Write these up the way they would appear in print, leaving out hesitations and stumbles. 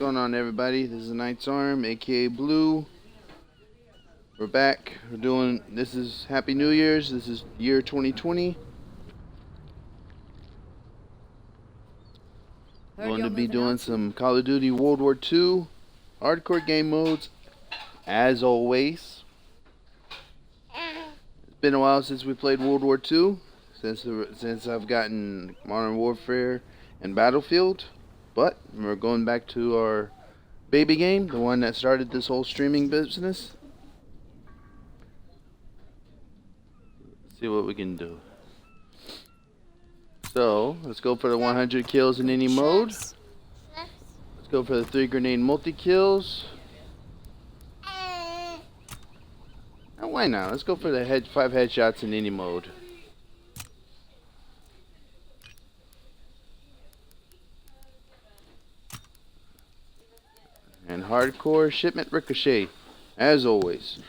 What's going on, everybody? This is Knight's Arm, aka Blue. We're back. This is Happy New Year's. This is year 2020. We're going to be doing some Call of Duty World War II hardcore game modes, as always. It's been a while since we played World War II, since I've gotten Modern Warfare and Battlefield, but we're going back to our baby game, the one that started this whole streaming business. Let's see what we can do. So, let's go for the 100 kills in any mode. Let's go for the 3 grenade multi-kills. Oh, why not? Let's go for the 5 headshots in any mode. And hardcore shipment ricochet, as always.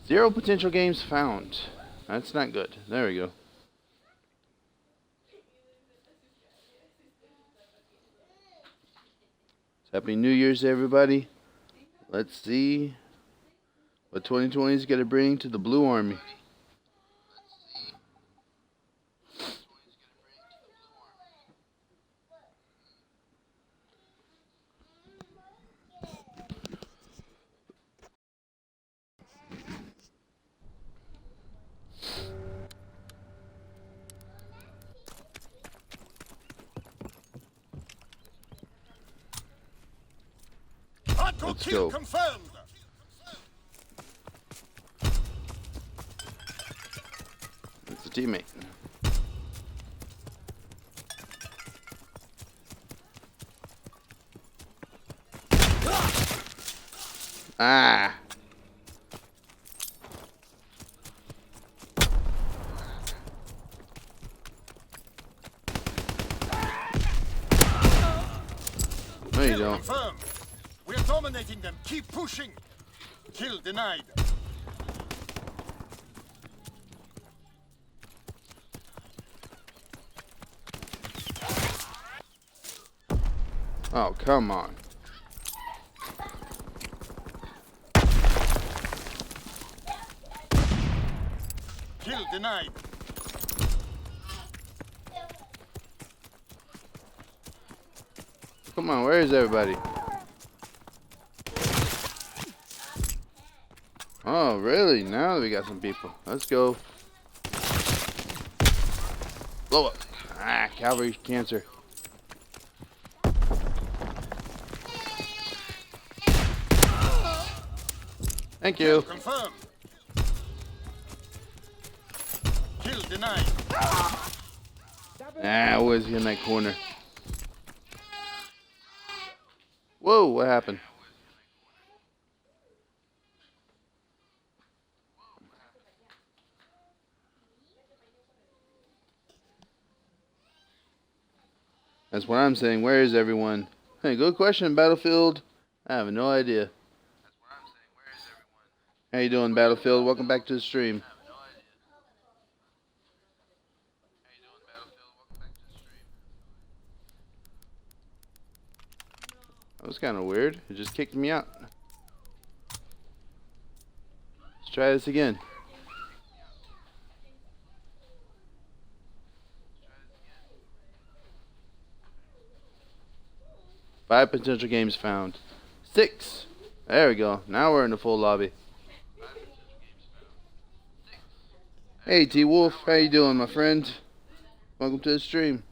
0 potential games found. That's not good. There we go. Happy New Year's, everybody. Let's see what 2020 is going to bring to the Blue Army. Let's go. Confirmed. It's a teammate. Ah. No, you don't. Confirmed. We're dominating them. Keep pushing. Kill denied. Oh, come on. Kill denied. Come on, where is everybody? Oh, really? Now we got some people. Let's go. Blow up. Ah, cavalry cancer. Thank you. Confirmed. Kill denied. Ah, was he in that corner? Whoa, what happened? That's what I'm saying. Where is everyone? Hey, good question, Battlefield. I have no idea. How you doing, Battlefield? Welcome back to the stream. That was kind of weird. It just kicked me out. Let's try this again. Five potential games found. 6. There we go. Now we're in the full lobby. Hey, T-Wolf. How you doing, my friend? Welcome to the stream.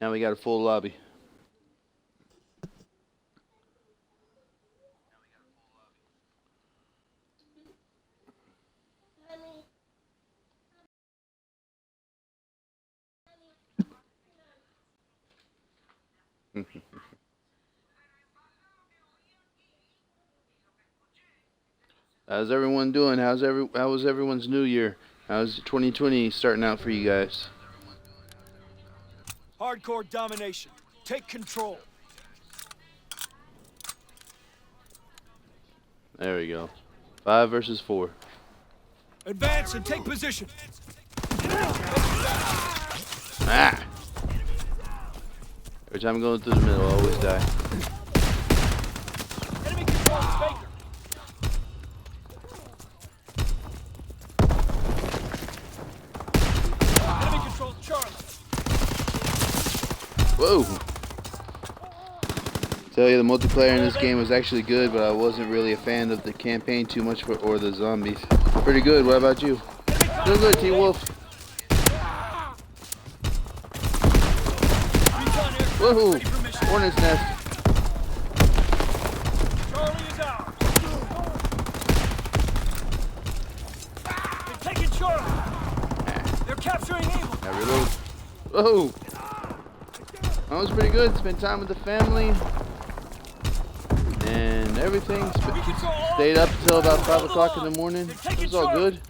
Now we got a full lobby. How's everyone doing? How was everyone's new year? How's 2020 starting out for you guys? Hardcore domination. Take control. There we go. 5 versus 4. Advance and take position. Ah! Every time I go through the middle, I always die. Enemy controls Baker. Enemy controls Charlie. Whoa! Tell you, the multiplayer in this game was actually good, but I wasn't really a fan of the campaign too much or the zombies. Pretty good. What about you? Doing good, T-Wolf. Whoa! Hornet's nest. Charlie is out. They're taking Charlie. They're capturing Able. I reload. Whoa! That was pretty good. Spent time with the family. And everything. Stayed up until about 5 o'clock in the morning. It was all good.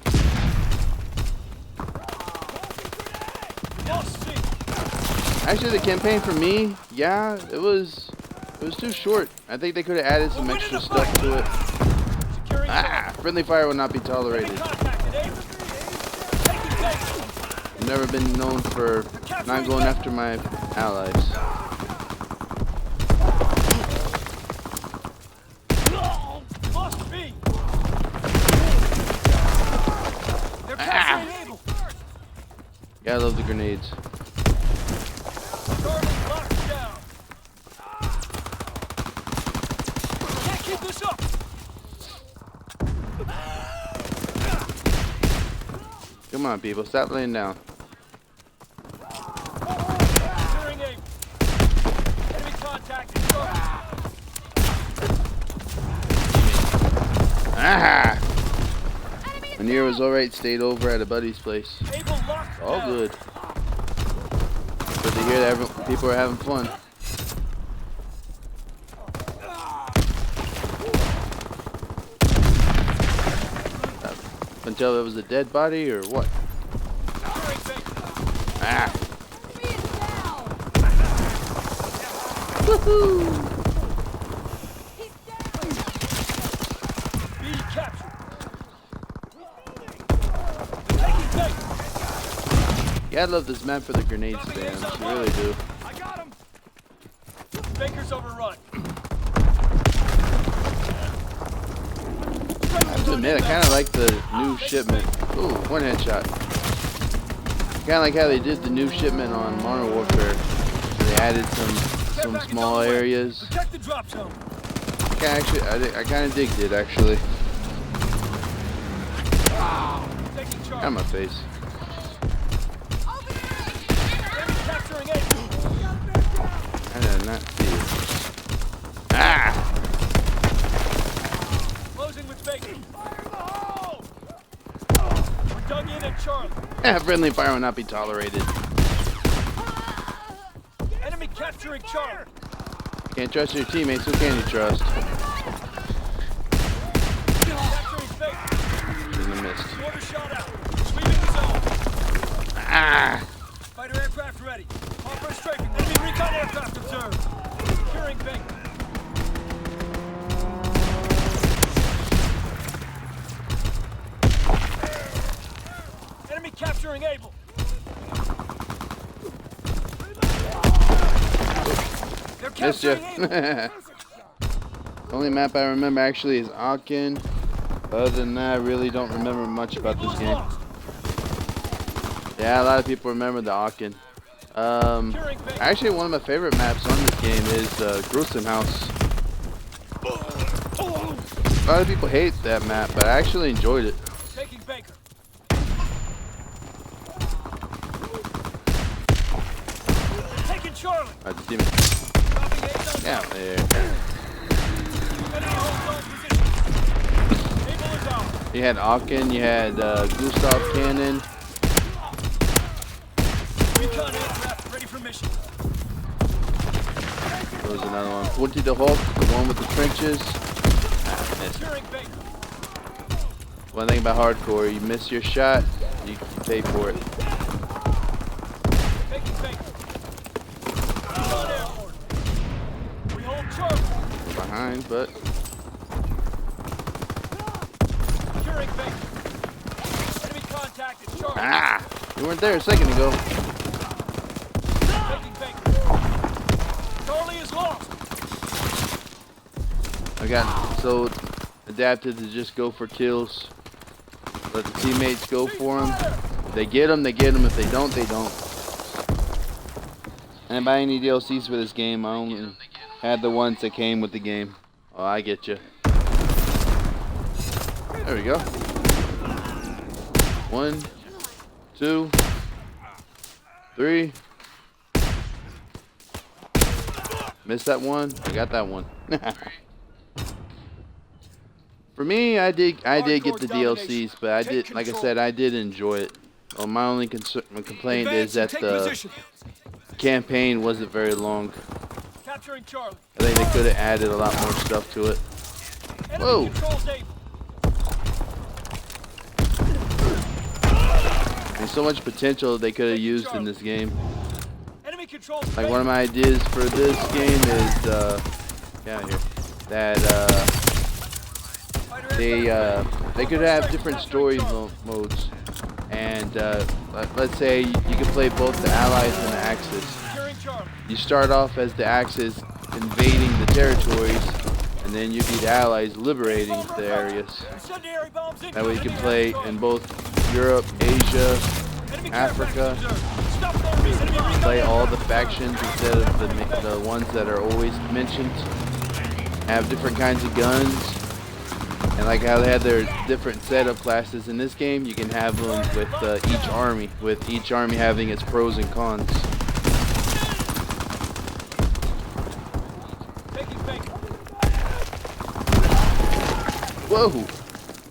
Actually, the campaign for me, yeah, it was too short. I think they could have added some extra stuff to it. Ah, friendly fire will not be tolerated. I've never been known for not going after my allies. Ah! Gotta love the grenades. Can't keep this up. Come on, people, stop laying down. Enemy contact. Ah! Manir was alright, stayed over at a buddy's place. All good. Good to hear that people are having fun. Until it was a dead body or what? Ah! Woohoo! Yeah, I love this map for the grenade spams. You really do. I got him. Baker's overrun. I have to admit, I kind of like the new shipment. Ooh, one headshot. Kind of like how they did the new shipment on Modern Warfare. They added some small areas. Protect the drop zone. I kind of digged it actually. Got my face. I did not see it. Ah! Closing with Baker. We're dug in at Charlie. Friendly fire will not be tolerated. Enemy capturing Charlie. Can't trust your teammates. Who can you trust? Capturing Baker. Shouldn't have missed. Mortar shot out. Sweeping the zone. Ah! Fighter aircraft ready. Call for strafing. Enemy recon aircraft observed. Securing Baker. Enemy capturing Able. They're Missed ya. capturing Able. The only map I remember actually is Aachen. Other than that, I really don't remember much about this game. Yeah, a lot of people remember the Aachen. Actually, one of my favorite maps on this game is Gruesome House. A lot of people hate that map, but I actually enjoyed it. Taking Baker. Taking Charlie. Alright, the team. Yeah, there. You had Aachen, you had Gustav Cannon. Recon aircraft ready for mission. There was another one. Woody the Hulk, the one with the trenches. Ah, missed. One thing about hardcore, you miss your shot, you pay for it. We hold Charlie. Behind, but Securing base. Enemy contact at Charlie. Ah! You weren't there a second ago. Taking base. Charlie is lost. I got so adapted to just go for kills. Let the teammates go for them. If they get them, they get them. If they don't, they don't. I didn't buy any DLCs for this game. I only had the ones that came with the game. Oh, I get you. There we go. 1, 2, 3. Missed that one. I got that one. For me, I did get the DLCs, but I did, like I said, I did enjoy it. Well, my only complaint is that the campaign wasn't very long. Capturing Charlie. I think they could have added a lot more stuff to it. Whoa! There's so much potential they could have used in this game. Like one of my ideas for this game is, get out of here, that they could have different story modes, and let's say you can play both the Allies and the Axis. You start off as the Axis invading the territories, and then you be the Allies liberating the areas. That way you can play in both Europe, Asia, Africa. Play all the factions instead of the ones that are always mentioned. Have different kinds of guns. And like how they had their different setup classes in this game, you can have them with each army, with each army having its pros and cons. Whoa!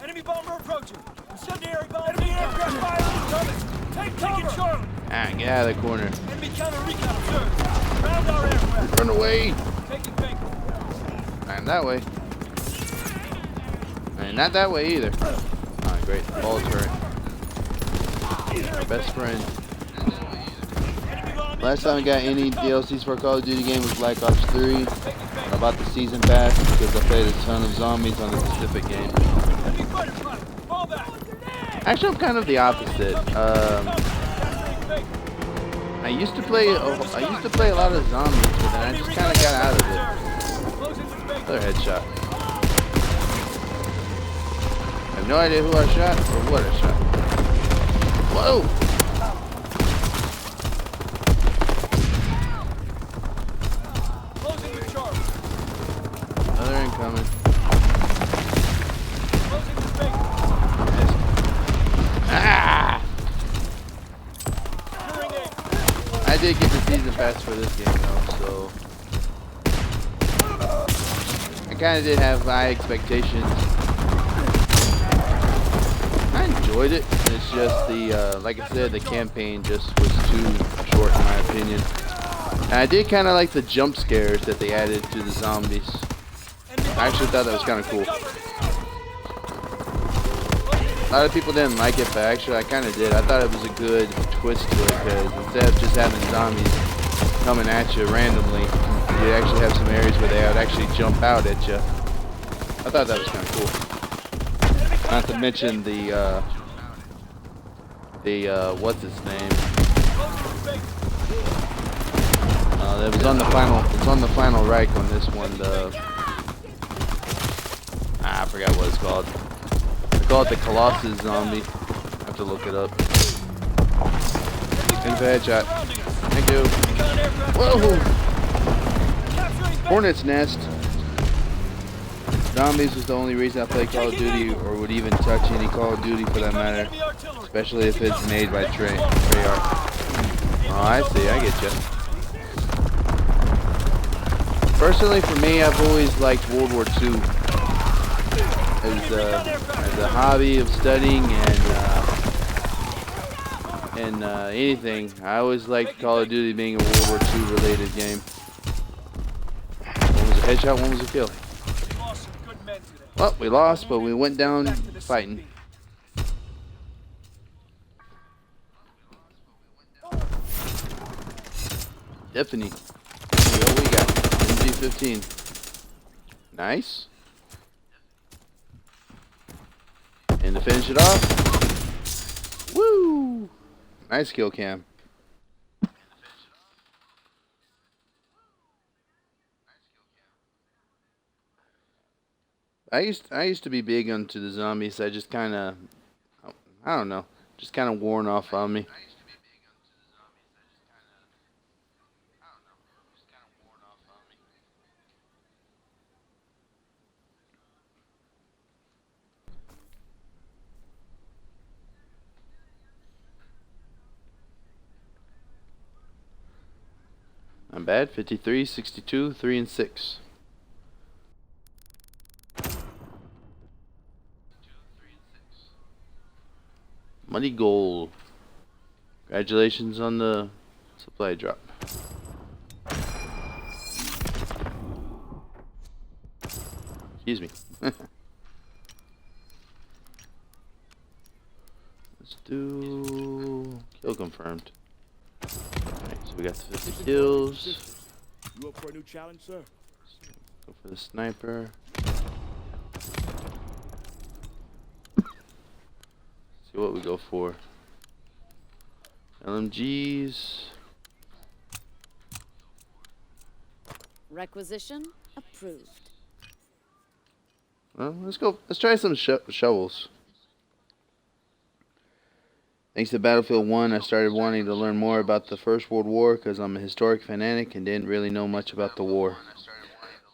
Enemy bomber approaching. Incendiary bomb. Enemy aircraft fire incoming. Take cover. Charlie. Ah, get out of the corner. Enemy counter recon observed. Round our aircraft. Run away! Taking bait. And that way. And not that way either. Alright, great. Ball turret. My best friend. Last time I got any DLCs for a Call of Duty game was Black Ops 3. I bought the season pass because I played a ton of zombies on the Pacific game. Actually, I'm kind of the opposite. I used to play a lot of zombies, but then I just kind of got out of it. Another headshot. I have no idea who I shot or what I shot. Whoa! Another incoming. Ah! I did get the season pass for this game though, so I kind of did have high expectations. I enjoyed it. It's just the, like I said, the campaign just was too short in my opinion. And I did kind of like the jump scares that they added to the zombies. I actually thought that was kind of cool. A lot of people didn't like it, but actually I kind of did. I thought it was a good twist to it, because instead of just having zombies coming at you randomly, you actually have some areas where they would actually jump out at you. I thought that was kind of cool. Not to mention the what's its name? It was on the final. It's on the final Reich on this one. I forgot what it's called. They call it the Colossus zombie. I have to look it up. In the headshot. Thank you. Whoa! Hornet's Nest. Zombies was the only reason I played Call of Duty, or would even touch any Call of Duty for that matter. Especially if it's made by Treyarch. Oh, I see. I get you. Personally, for me, I've always liked World War II. As a hobby of studying and anything, I always liked Call of Duty being a World War II related game. One was a headshot, one was a kill. Well, we lost, but we went down fighting. Tiffany. What we got? MG15. Nice. And to finish it off. Woo! Nice kill cam. I used to be big onto the zombies. I just kind of, I don't know, just kind of worn off on me. Not bad. 53, 62, 3 and 6. Muddy gold. Congratulations on the supply drop. Excuse me. Let's do kill confirmed. Alright, so we got the 50 kills. You up for a new challenge, sir? Go for the sniper. See what we go for. LMGs. Requisition approved. Well, let's go. Let's try some shovels. Thanks to Battlefield 1, I started wanting to learn more about the First World War because I'm a historic fanatic and didn't really know much about the war.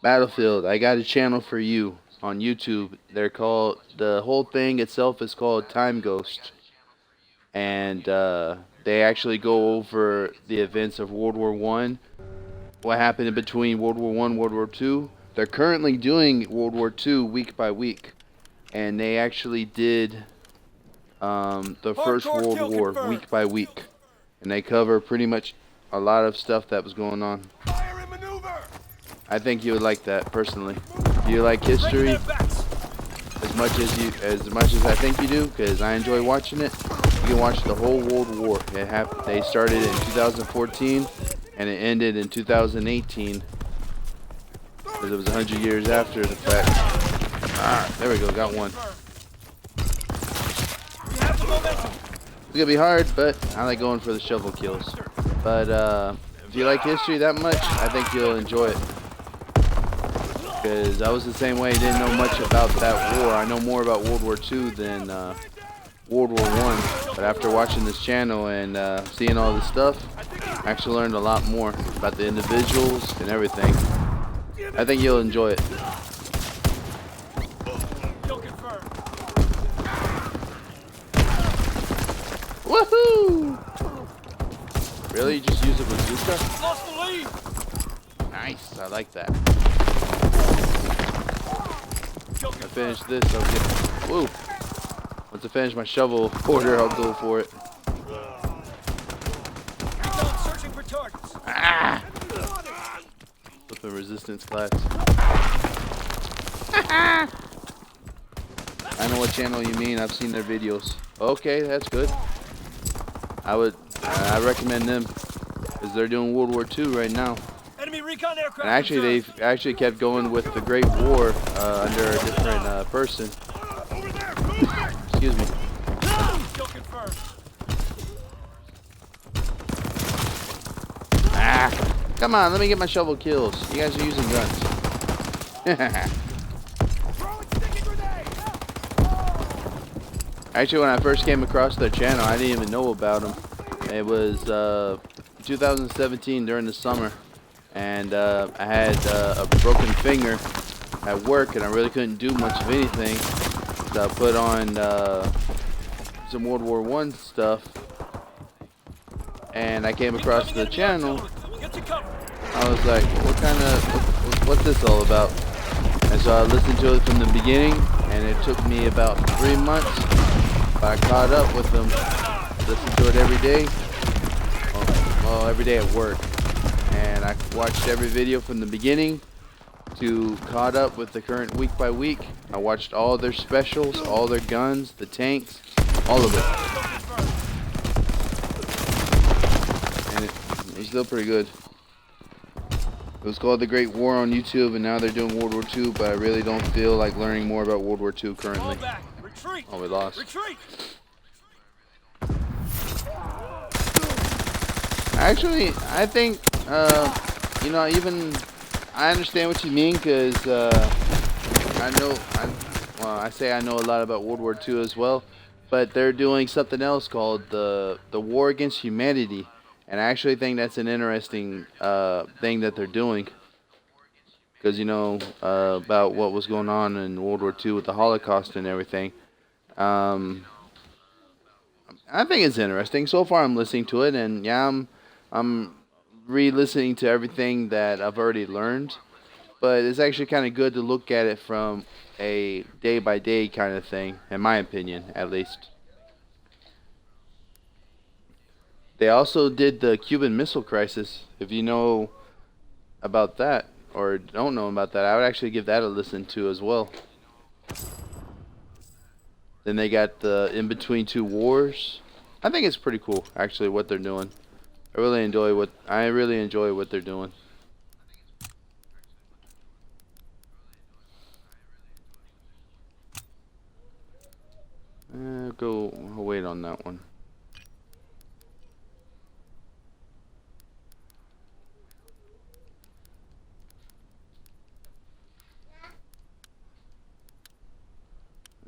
Battlefield, I got a channel for you on YouTube. They're called, the whole thing itself is called Time Ghost. And they actually go over the events of World War I, what happened in between World War I, World War II. They're currently doing World War II week by week. And they actually did the First World War week by week, and they cover pretty much a lot of stuff that was going on. Fire and maneuver! I think you would like that personally. Do you like history as much as I think you do? Because I enjoy watching it. You can watch the whole World War. They started in 2014 and it ended in 2018 because it was 100 years after the fact. Ah, there we go. Got one. It's gonna be hard, but I like going for the shovel kills. But if you like history that much, I think you'll enjoy it. Because I was the same way, didn't know much about that war. I know more about World War II than World War I. But after watching this channel and seeing all this stuff, I actually learned a lot more about the individuals and everything. I think you'll enjoy it. Woohoo! Really? You just use a bazooka? Lost the lead. Nice, I like that. I finish this, I'll get. Woo! Once I finish my shovel order, I'll go for it. Searching for targets. Ah! Flipping resistance class. I know what channel you mean. I've seen their videos. Okay, that's good. I recommend them because they're doing World War II right now. Enemy recon aircraft. And actually, they've actually kept going with the Great War under a different person. Excuse me. Kill confirmed. Ah! Come on, let me get my shovel kills. You guys are using guns. Actually, when I first came across their channel, I didn't even know about them. It was 2017 during the summer, and I had a broken finger at work, and I really couldn't do much of anything. So I put on some World War I stuff, and I came across the channel. I was like, what's this all about? And so I listened to it from the beginning, and it took me about 3 months. But I caught up with them, listened to it every day, well, every day at work. And I watched every video from the beginning to caught up with the current week by week. I watched all their specials, all their guns, the tanks, all of it. And it was still pretty good. It was called The Great War on YouTube, and now they're doing World War II, but I really don't feel like learning more about World War II currently. Retreat! Oh, we lost. Retreat! Actually, I think, you know, even I understand what you mean, because I say I know a lot about World War II as well, but they're doing something else called the War Against Humanity, and I actually think that's an interesting thing that they're doing, because you know about what was going on in World War II with the Holocaust and everything. Um, I think it's interesting. So far, I'm listening to it, and yeah, I'm re-listening to everything that I've already learned. But it's actually kind of good to look at it from a day-by-day kind of thing, in my opinion, at least. They also did the Cuban Missile Crisis. If you know about that, or don't know about that, I would actually give that a listen to as well. Then they got the In Between Two Wars. I think it's pretty cool, actually, what they're doing. I really enjoy what they're doing. I'll wait on that one.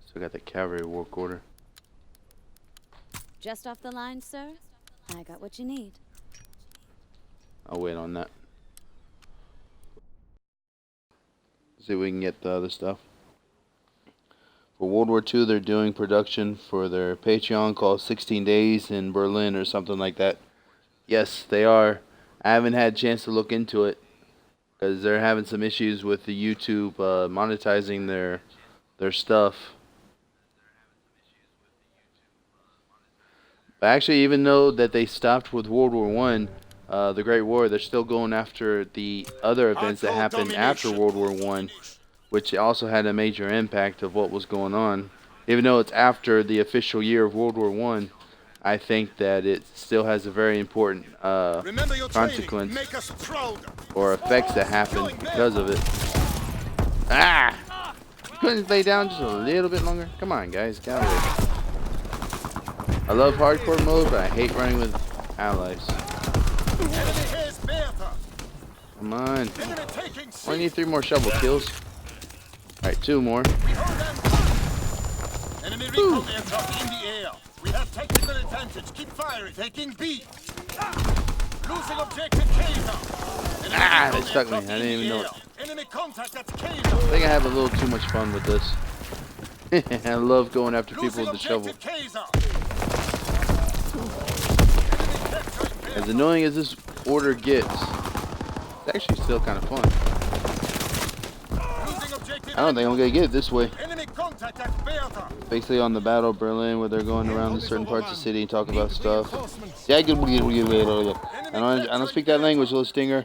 Still got the cavalry work order. Just off the line, sir? I got what you need. I'll wait on that. See if we can get the other stuff. For World War II, they're doing production for their Patreon called 16 Days in Berlin or something like that. Yes, they are. I haven't had a chance to look into it because they're having some issues with the YouTube monetizing their stuff. But actually, even though that they stopped with World War One, the Great War, they're still going after the other events that happened after World War One, which also had a major impact of what was going on. Even though it's after the official year of World War One, I think that it still has a very important consequence or effects that happened because of it. Ah! Couldn't lay down just a little bit longer? Come on, guys, get out of here. I love hardcore mode, but I hate running with allies. Come on. I need 3 more shovel kills. Alright, 2 more. Enemy recon aircraft in the air. We have technical advantage. Keep firing. Taking B. Losing objective Kaiser. They stuck me. I didn't even know it. Enemy contact at Kaiser. I think I have a little too much fun with this. I love going after people with the shovel. As annoying as this order gets, it's actually still kind of fun. I don't think I'm gonna get it this way. Basically on the Battle of Berlin, where they're going around to certain parts of the city and talking about stuff. Yeah, I don't speak that language, little stinger.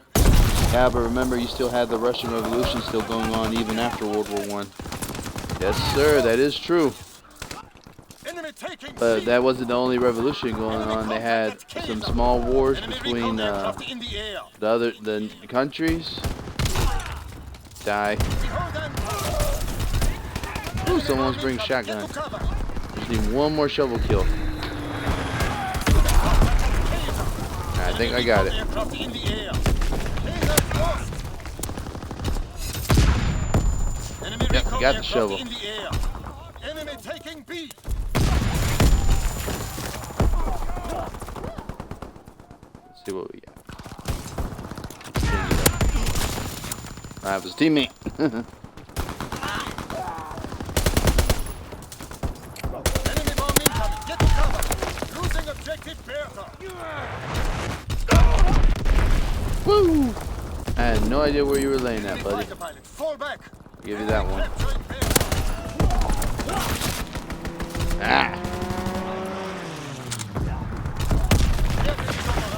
Yeah, but remember, you still had the Russian Revolution still going on even after World War One. Yes, sir, that is true. But that wasn't the only revolution going on. They had some small wars between the countries. Die. Ooh, someone's bringing shotgun. Just need 1 more shovel kill. I think I got it. Yep, got the shovel. Enemy taking B. Let's see what we got. That was a teammate. Enemy bomb incoming. Get to cover. Losing objective Bertha. Woo! I had no idea where you were laying at, buddy. Fall back. I'll give you that one. Ah!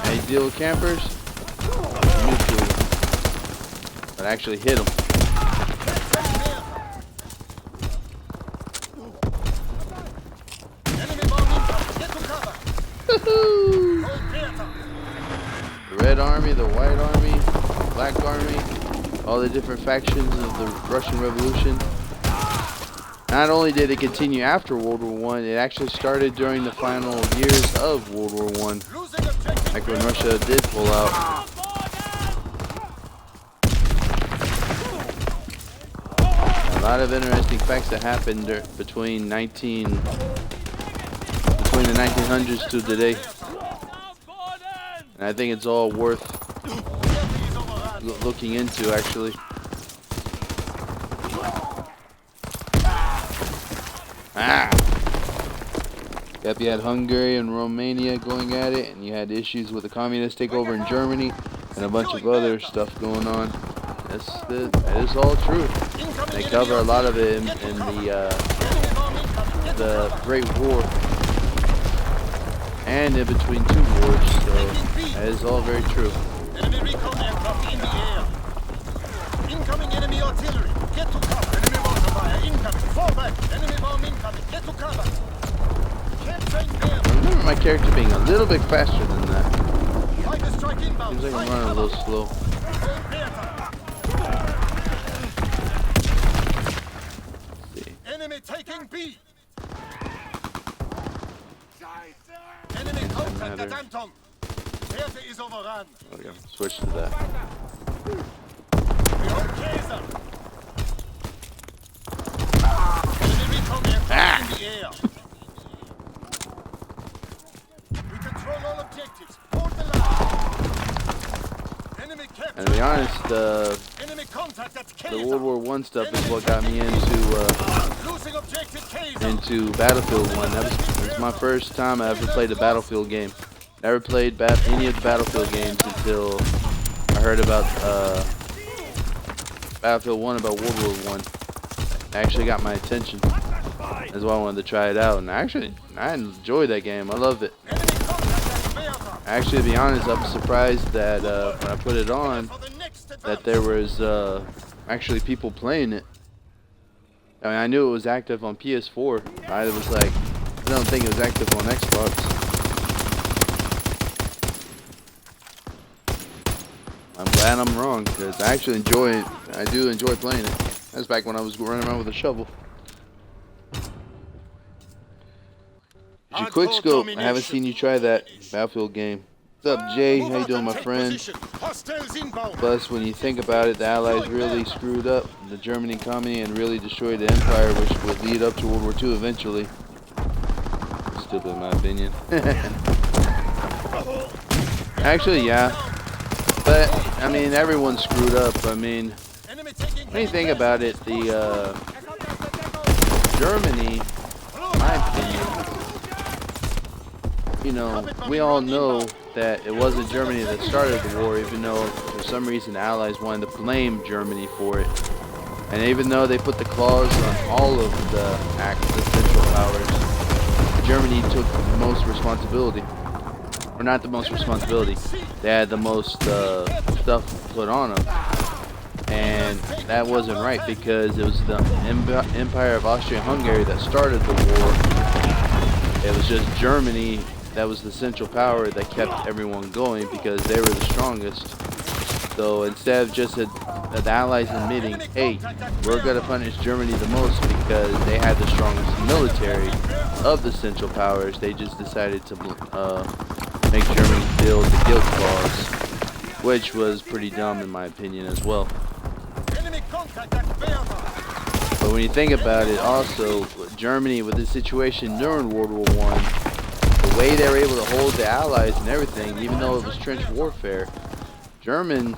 How you deal with campers? Nuclear. But actually hit them. The Red Army, the White Army, Black Army, all the different factions of the Russian Revolution. Not only did it continue after World War One, it actually started during the final years of World War One, Losing objective. like when Russia did pull out. A lot of interesting facts that happened between the 1900s to today, and I think it's all worth looking into, actually. Yep, you had Hungary and Romania going at it, and you had issues with the communist takeover in Germany, and a bunch of other stuff going on. That is all true. They cover a lot of it in the Great War and in between two wars, so that is all very true. Enemy recon aircraft in the air. Incoming enemy artillery. Get to cover. Enemy mortar fire incoming. Fall back. Enemy bomb incoming. Get to cover. Can't train there. I remember my character being a little bit faster than that. Fighter strike inbound. Seems like I'm running a little slow. Enemy taking B. Enemy contact at Anton. Werte is overrun. Okay, switch to that. We hold Kaiser. Enemy recon aircraft in the air. We control all objectives. Hold the line. Enemy captured. And to be honest, Enemy contact at the Kaiser. World War One stuff is what got me Losing objective Kaiser. into Battlefield 1. That was my first time I ever played a Battlefield game. Never played any of the Battlefield games until I heard about Battlefield 1, about World War 1. It actually got my attention. That's why I wanted to try it out. And I enjoyed that game. I loved it. Enemy contact at Bertha. Actually, to be honest, I was surprised that when I put it on, For the next advance. that there was actually people playing it. I mean, I knew it was active on PS4. I was like, I don't think it was active on Xbox. I'm glad I'm wrong, because I actually enjoy it. I do enjoy playing it. That's back when I was running around with a shovel. Did you quick scope? I haven't seen you try that Battlefield game. What's up, Jay? How you doing, my friend? Hostiles inbound. Plus, when you think about it, the Allies really screwed up the German economy and really destroyed the empire, which would lead up to World War II eventually. Stupid, in my opinion. Actually, yeah. But, I mean, everyone screwed up. I mean, when you think about it, Germany, in my opinion, you know, we all know that it wasn't Germany that started the war, even though for some reason the Allies wanted to blame Germany for it. And even though they put the clause on all of the Central Powers, Germany took the most responsibility. Or not the most responsibility. They had the most stuff put on them. And that wasn't right, because it was the Empire of Austria-Hungary that started the war. It was just Germany that was the central power that kept everyone going, because they were the strongest. So instead of just the Allies admitting, hey, we're going to punish Germany the most because they had the strongest military of the central powers, they just decided to make Germany feel the guilt clause, which was pretty dumb in my opinion as well. But when you think about it, also Germany, with the situation during World War I, the way they were able to hold the Allies and everything, even though it was trench warfare, Germany,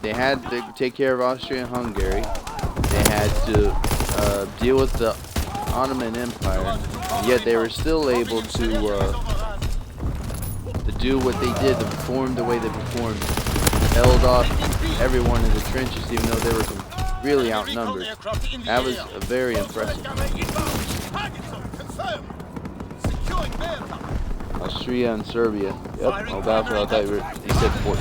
they had to take care of Austria and Hungary. They had to deal with the Ottoman Empire, yet they were still able to do what they did, to perform the way they performed. Held off everyone in the trenches, even though they were really outnumbered. That was very impressive. Austria and Serbia. Yep, oh, Battlefield, I thought you said Fort.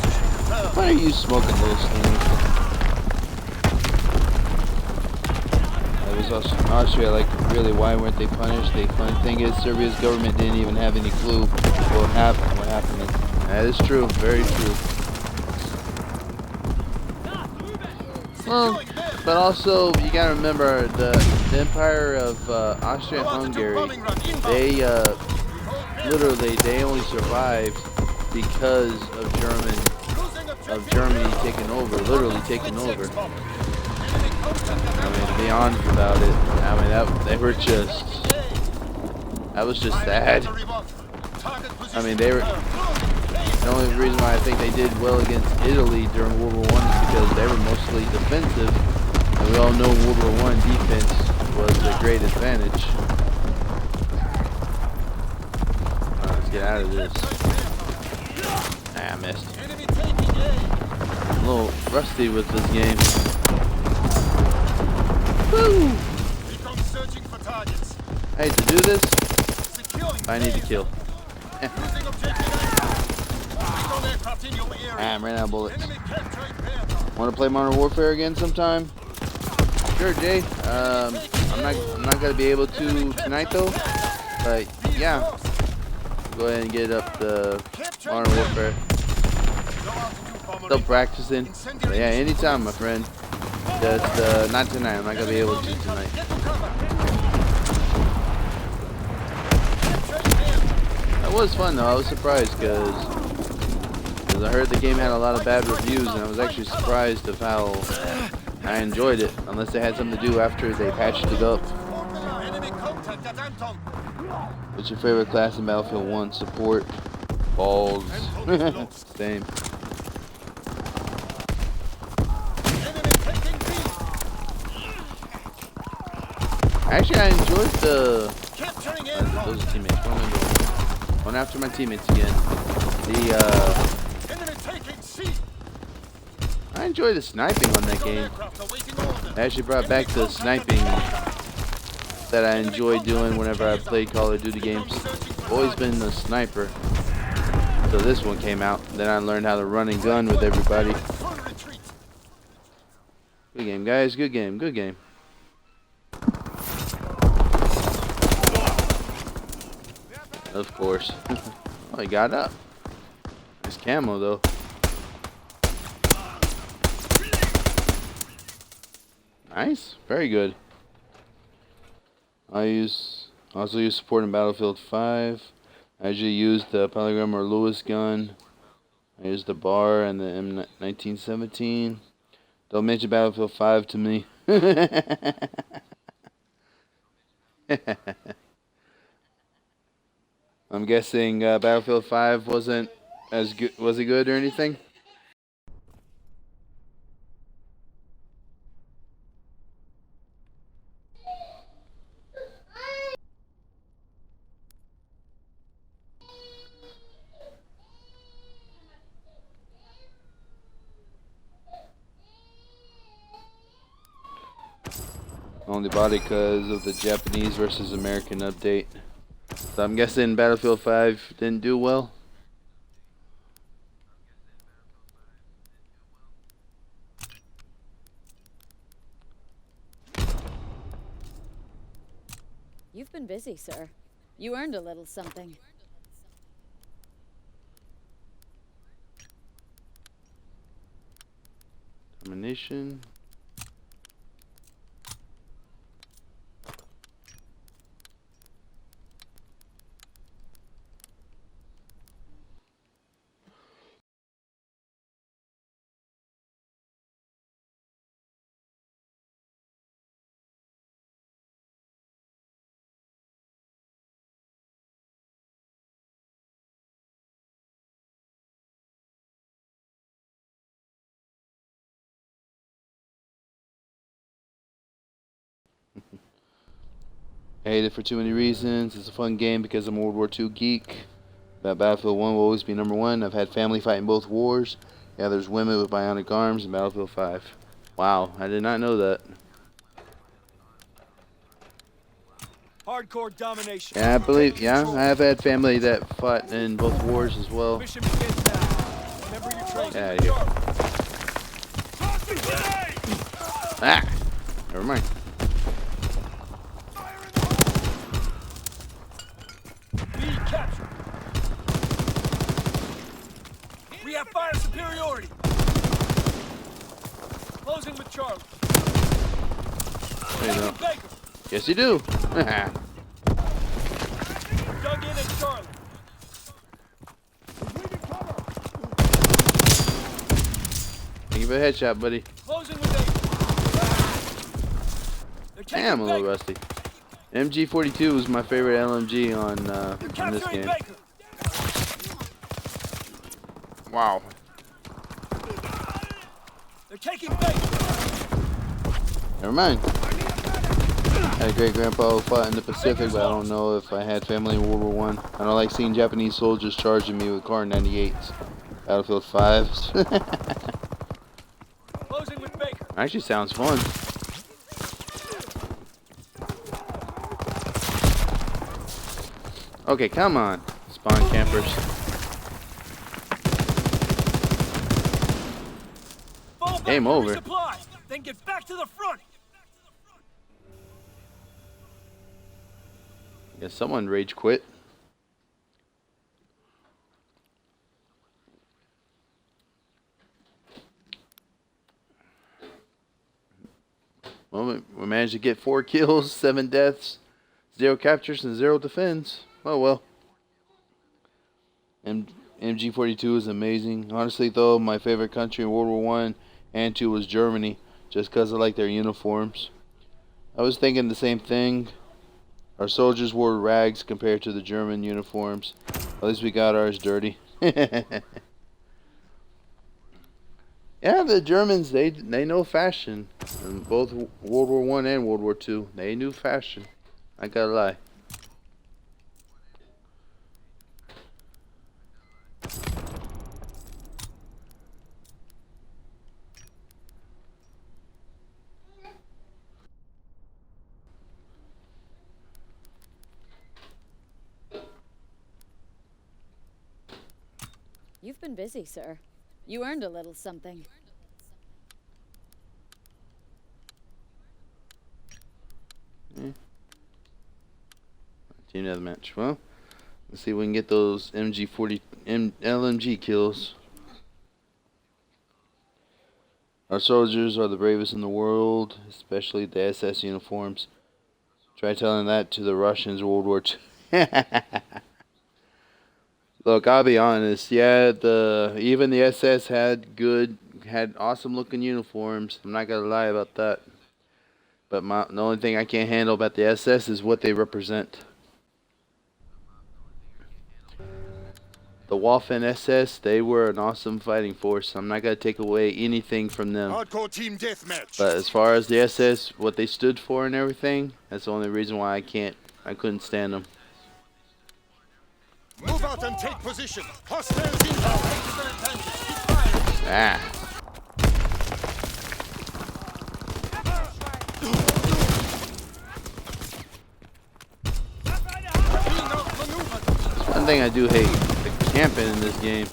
Why are you smoking those things? It was Austria, like, really, why weren't they punished? The funny thing is, Serbia's government didn't even have any clue what happened. That is true, very true. Well, But also, you gotta remember the Empire of Austria-Hungary. They literally they only survived because of Germany taking over, literally taking over. I mean, to be honest about it, I mean that was just sad. I mean, they were. The only reason why I think they did well against Italy during World War I is because they were mostly defensive. And we all know World War I defense was a great advantage. Let's get out of this. Ah, I missed. I'm a little rusty with this game. Woo! Hey, to do this, I need to kill. I ran out of bullets. Want to play Modern Warfare again sometime? Sure, Jay. I'm not gonna be able to tonight though. But yeah, go ahead and get up the Modern Warfare. Still practicing. But yeah, anytime, my friend. Just not tonight. I'm not gonna be able to tonight. That was fun though. I was surprised because I heard the game had a lot of bad reviews, and I was actually surprised of how I enjoyed it. Unless they had something to do after they patched it up. What's your favorite class in Battlefield 1? Support. Balls. Same. Actually, I enjoyed those teammates. Going after my teammates again. I enjoy the sniping on that game. I actually brought back the sniping that I enjoyed doing whenever I played Call of Duty games. I've always been the sniper. So this one came out. Then I learned how to run and gun with everybody. Good game, guys. Good game. Good game. Of course. Oh, he got up. Nice camo, though. Nice. Very good. I also use support in Battlefield 5. I usually use the Polygram or Lewis gun. I use the bar and the M1917. Don't mention Battlefield 5 to me. I'm guessing Battlefield 5 wasn't as good. Was it good or anything? Only bought it because of the Japanese versus American update. So I'm guessing Battlefield 5 didn't do well. You've been busy, sir. You earned a little something. Ammunition. I hate it for too many reasons. It's a fun game because I'm a World War II geek. But Battlefield 1 will always be number one. I've had family fight in both wars. Yeah, there's women with bionic arms in Battlefield 5. Wow, I did not know that. Hardcore domination. Yeah, I believe, yeah, I have had family that fought in both wars as well. Mission begins now. Remember your training. Yeah, here. Ah! Never mind. B captured. We have fire superiority. Closing with Charlie. No, you don't. Baker. Yes, you do. Dug in at Charlie. Give it a headshot, buddy. Closing with Baker. They're taking Damn, I'm a little Baker. rusty. MG42 was my favorite LMG on They're this capturing game. Baker. Wow. They're taking Baker. Never mind. I had a great grandpa who fought in the Pacific, but I don't know if I had family in World War One. I don't like seeing Japanese soldiers charging me with Car 98s. Battlefield 5s. Closing with Baker. Actually sounds fun. Okay, come on. Spawn campers. Fall back Game to over. resupply. Then get back to the front. Guess someone rage quit. Well, we managed to get 4 kills, 7 deaths, 0 captures, and 0 defends. Oh well. MG42 is amazing. Honestly, though, my favorite country in World War One and 2 was Germany, just because I like their uniforms. I was thinking the same thing. Our soldiers wore rags compared to the German uniforms. At least we got ours dirty. Yeah, the Germans, they know fashion. In both World War One and World War Two, they knew fashion. I gotta lie. You've been busy, sir. You earned a little something. Team deathmatch. Well, let's see if we can get those LMG kills. Our soldiers are the bravest in the world, especially the SS uniforms. Try telling that to the Russians in World War II. Look, I'll be honest. Yeah, even the SS had awesome looking uniforms. I'm not gonna lie about that. But the only thing I can't handle about the SS is what they represent. The Waffen SS, they were an awesome fighting force. I'm not gonna take away anything from them. Hardcore team deathmatch. But as far as the SS, what they stood for and everything, that's the only reason why I couldn't stand them. Move out and take position. Hostiles inbound. Excellent tangent. Keep firing. Ah. Being outmaneuvered. One thing I do hate, the camping in this game.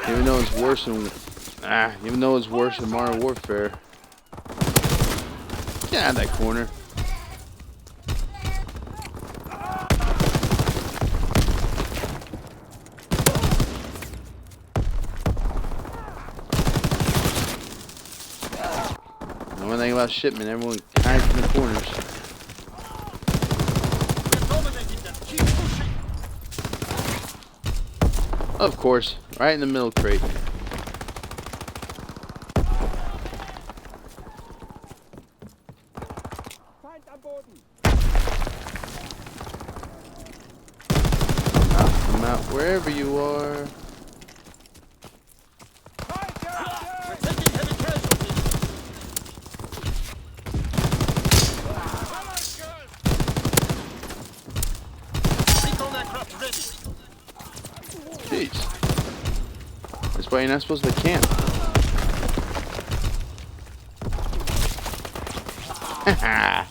Even though it's worse than Modern Warfare. Get out of that corner. The one thing about shipment, everyone hides in the corners. We're dominating them. Keep pushing. Of course, right in the middle crate. Come out wherever you are. We're taking heavy casualties. Recon aircraft ready. Jeez. That's why you're not supposed to camp. Haha.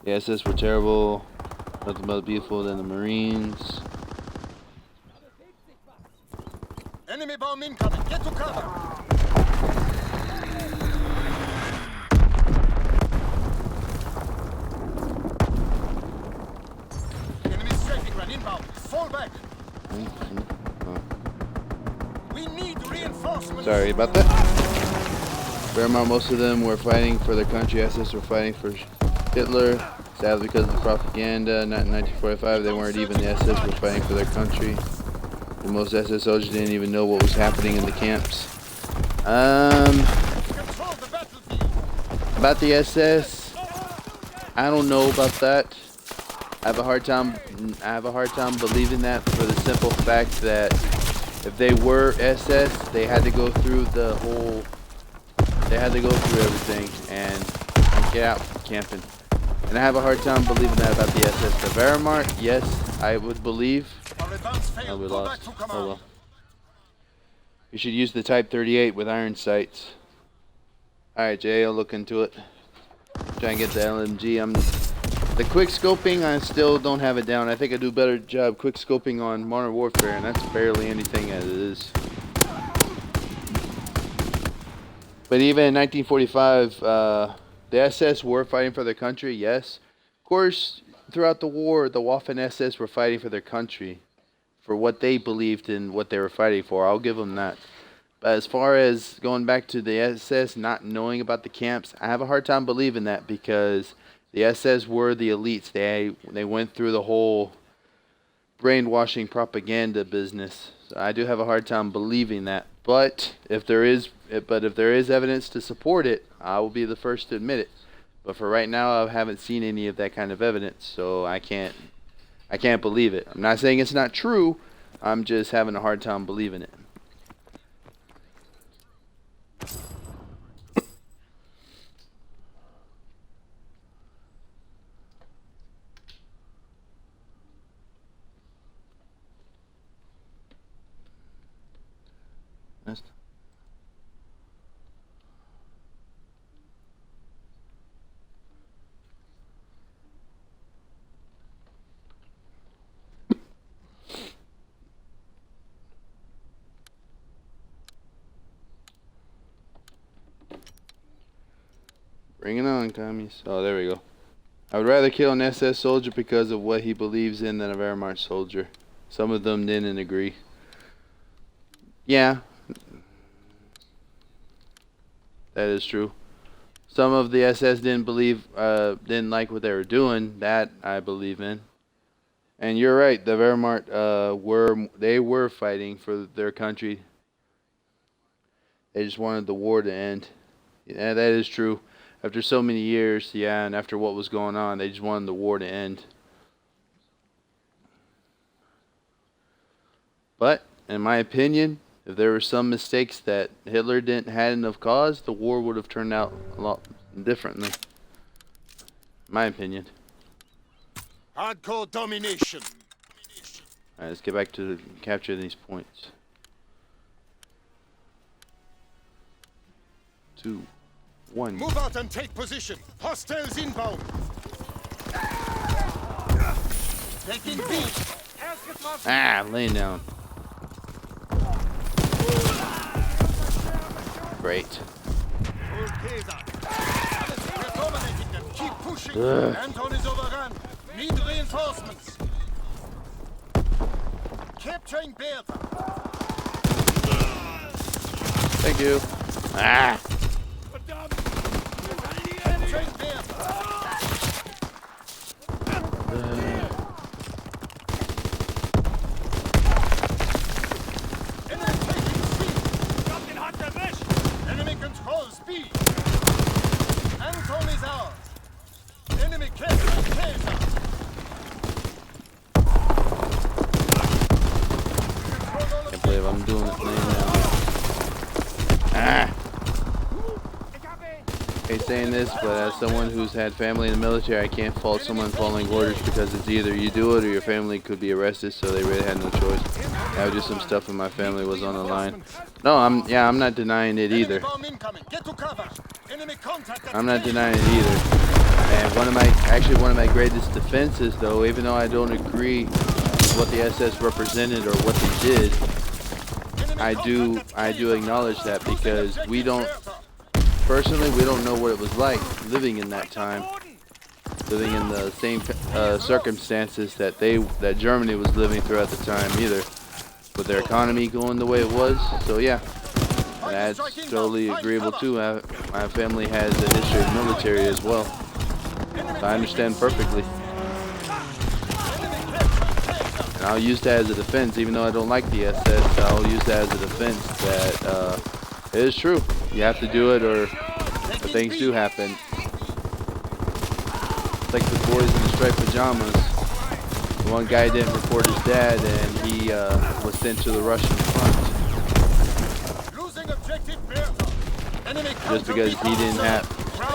The SS were terrible. Nothing but beautiful than the Marines. Enemy bomb incoming. Get to cover. Enemy strafing run inbound. Fall back. Sorry about that. Wehrmacht, most of them were fighting for their country. SS were fighting for Hitler. Sadly, because of the propaganda, not in 1945, they weren't even the SS were fighting for their country. And most SS soldiers didn't even know what was happening in the camps. About the SS, I don't know about that. I have a hard time believing that for the simple fact that if they were SS, they had to go through everything and get out camping. And I have a hard time believing that about the SS. The Wehrmacht, yes, I would believe. Oh, we lost. Oh well. You should use the Type 38 with iron sights. Alright, Jay, I'll look into it. Try and get the LMG. The quick scoping, I still don't have it down. I think I do a better job quick scoping on Modern Warfare, and that's barely anything as it is. But even in 1945, the SS were fighting for their country, yes. Of course, throughout the war, the Waffen SS were fighting for their country, for what they believed in, what they were fighting for. I'll give them that. But as far as going back to the SS not knowing about the camps, I have a hard time believing that because the SS were the elites. They went through the whole brainwashing propaganda business. So I do have a hard time believing that. But if there is evidence to support it, I will be the first to admit it. But for right now, I haven't seen any of that kind of evidence, so I can't believe it. I'm not saying it's not true. I'm just having a hard time believing it. Bring it on, commies. Oh, there we go. I would rather kill an SS soldier because of what he believes in than a Wehrmacht soldier. Some of them didn't agree. Yeah. That is true. Some of the SS didn't like what they were doing. That I believe in. And you're right. The Wehrmacht were fighting for their country. They just wanted the war to end. Yeah, that is true. After so many years, yeah, and after what was going on, they just wanted the war to end. But, in my opinion, if there were some mistakes that Hitler didn't had enough cause, the war would have turned out a lot differently. My opinion. Hardcore domination. Alright, let's get back to capturing these points. 2, 1. Move out and take position. Hostiles inbound. Taking B. Ah, laying down. Great. We're dominating them. Keep pushing. Anton is overrun. Need reinforcements. Capturing Bertha. Thank you. Ah. Capturing Bertha. Enemy taking C. Enemy controls B. Anton is ours. Enemy capturing Caesar. Can't believe I'm doing this thing now. Ah. I hate saying this, but as someone who's had family in the military, I can't fault someone following orders because it's either you do it or your family could be arrested, so they really had no choice. I would do some stuff when my family was on the line. No, I'm not denying it either. I'm not denying it either. And one of my greatest defenses, though, even though I don't agree with what the SS represented or what they did, I do acknowledge that because personally, we don't know what it was like living in that time, living in the same circumstances that Germany was living throughout the time either, with their economy going the way it was. So yeah, And that's totally agreeable too. My family has a history of military as well. So I understand perfectly. And I'll use that as a defense, even though I don't like the SS. I'll use that as a defense that it is true. You have to do it, or things do happen. It's like the boys in the striped pajamas. The one guy didn't report his dad, and he was sent to the Russian front. Just because he didn't have,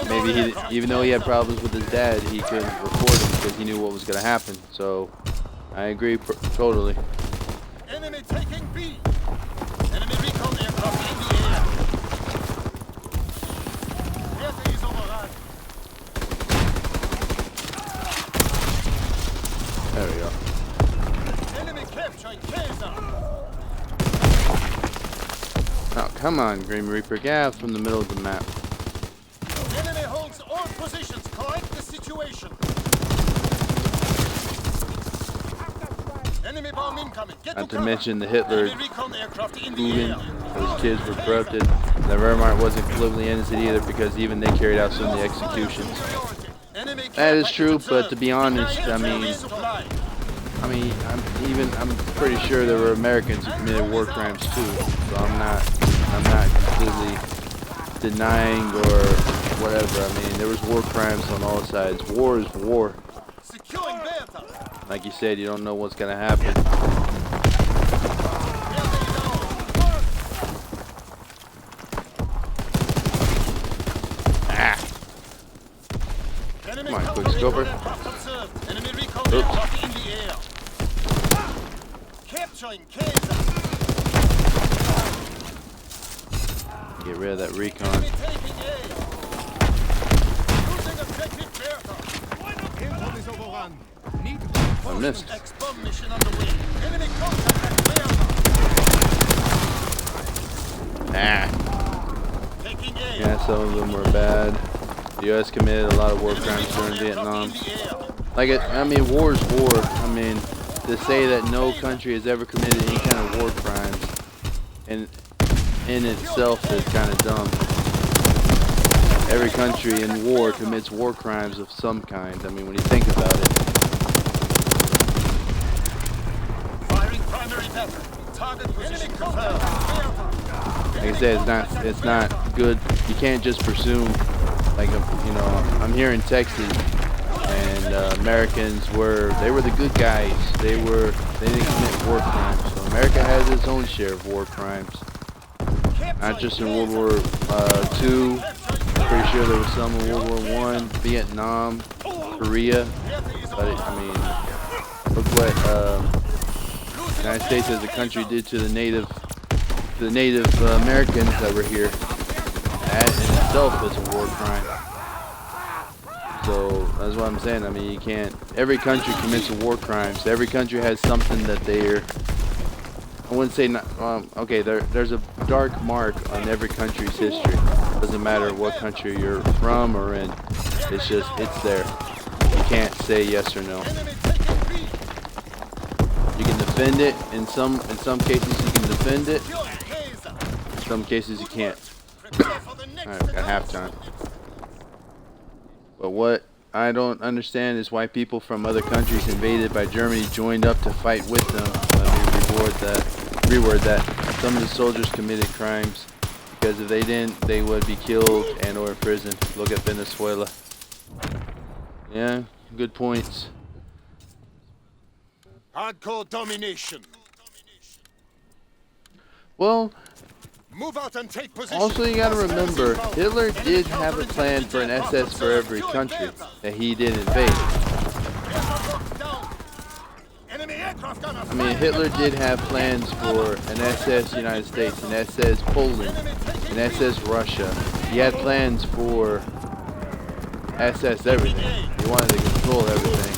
maybe he, even though he had problems with his dad, he couldn't report him because he knew what was going to happen. So I agree totally. Enemy taking B. Enemy recon aircraft in the air. Werte is overrun. There we go. Enemy capturing Kaiser. Oh, come on, Grim Reaper. Get out from the middle of the map. Enemy holds all positions. Correct the situation. Enemy bomb incoming. Get Not to to mention the Hitler enemy recon aircraft in the Guggen. air. Those kids were corrupted. The Wehrmacht wasn't completely innocent either, because even they carried out some of the executions. Enemy That is care true, package but to be honest, observed. I'm pretty sure there were Americans who committed war crimes too. So I'm not completely denying or whatever. I mean, there was war crimes on all sides. War is war. Securing Bertha. Like you said, you don't know what's gonna happen. Ah! Come on, quick scoper. Enemy recon aircraft in the air. Capturing Kaiser. Get rid of that recon. Enemy taking A. Losing objective Bertha. Intel is overrun. Need I missed. X-bomb mission underway. Enemy contact at Bertha. Ah! Taking A. Yeah, some of them were bad. The U.S. committed a lot of war crimes during Vietnam. Like, I mean, war is war. I mean, to say that no country has ever committed any kind of war crimes in itself is kind of dumb. Every country in war commits war crimes of some kind. I mean, when you think about it. Firing primary weapon. Target position confirmed. Like I said, it's not good. You can't just presume. Like, you know, I'm here in Texas, and Americans were the good guys. They didn't commit war crimes. So America has its own share of war crimes. Not just in World War II. Pretty sure there was some in World War I, Vietnam, Korea. But I mean, look what the United States as a country did to the Native Americans that were here. That in itself is a war crime. So that's what I'm saying. I mean, you can't. Every country commits war crimes. Every country has something that they're. I wouldn't say not. Okay, there's a dark mark on every country's history. Doesn't matter what country you're from or in. It's just it's there. You can't say yes or no. You can defend it. In some cases you can defend it. In some cases you can't. Alright, got halftime. But what I don't understand is why people from other countries invaded by Germany joined up to fight with them. Let me reword that. Some of the soldiers committed crimes because if they didn't, they would be killed and or in prison. Look at Venezuela. Yeah, good points. Hardcore domination. Well, move out and take position. also you gotta remember, Hitler did have a plan for an SS for every country that he did invade. I mean, Hitler did have plans for an SS United States, an SS Poland, an SS Russia. He had plans for SS everything. He wanted to control everything.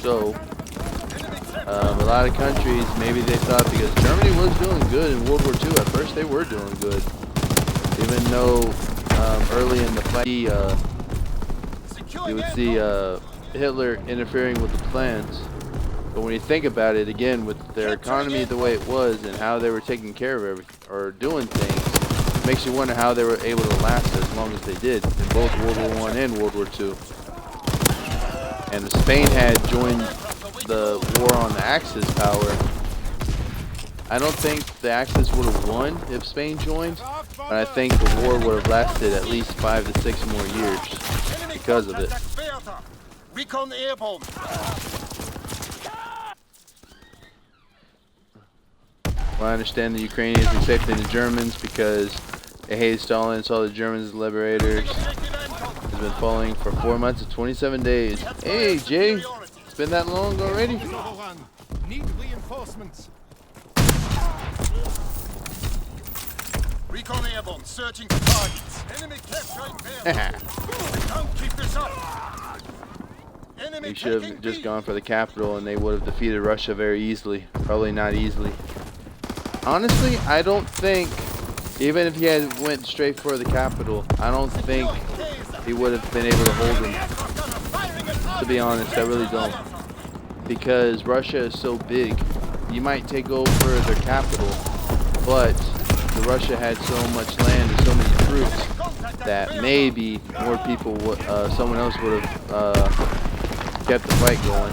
So, a lot of countries, maybe they thought because Germany was doing good in World War II. At first, they were doing good, even though early in the fight, you would see Hitler interfering with the plans. But when you think about it, again, with their economy the way it was and how they were taking care of everything or doing things, it makes you wonder how they were able to last as long as they did in both World War I and World War II. And if Spain had joined the war on the Axis power, I don't think the Axis would have won if Spain joined, but I think the war would have lasted at least 5 to 6 more years because of it. Recon airborne. Well, I understand the Ukrainians accepting the Germans because they hate Stalin, saw the Germans as liberators. Has been falling for 4 months and 27 days. Hey, Jay, it's been that long already? Need reinforcements. Recon airborne, searching for targets. Enemy capturing bear. Don't keep this up. Enemy They should have just gone for the capital and they would have defeated Russia very easily. Probably not easily. Honestly, I don't think, even if he had went straight for the capital, I don't think he would have been able to hold him. To be honest, I really don't. Because Russia is so big, you might take over their capital, but Russia had so much land and so many troops that maybe more people would, someone else would have kept the fight going.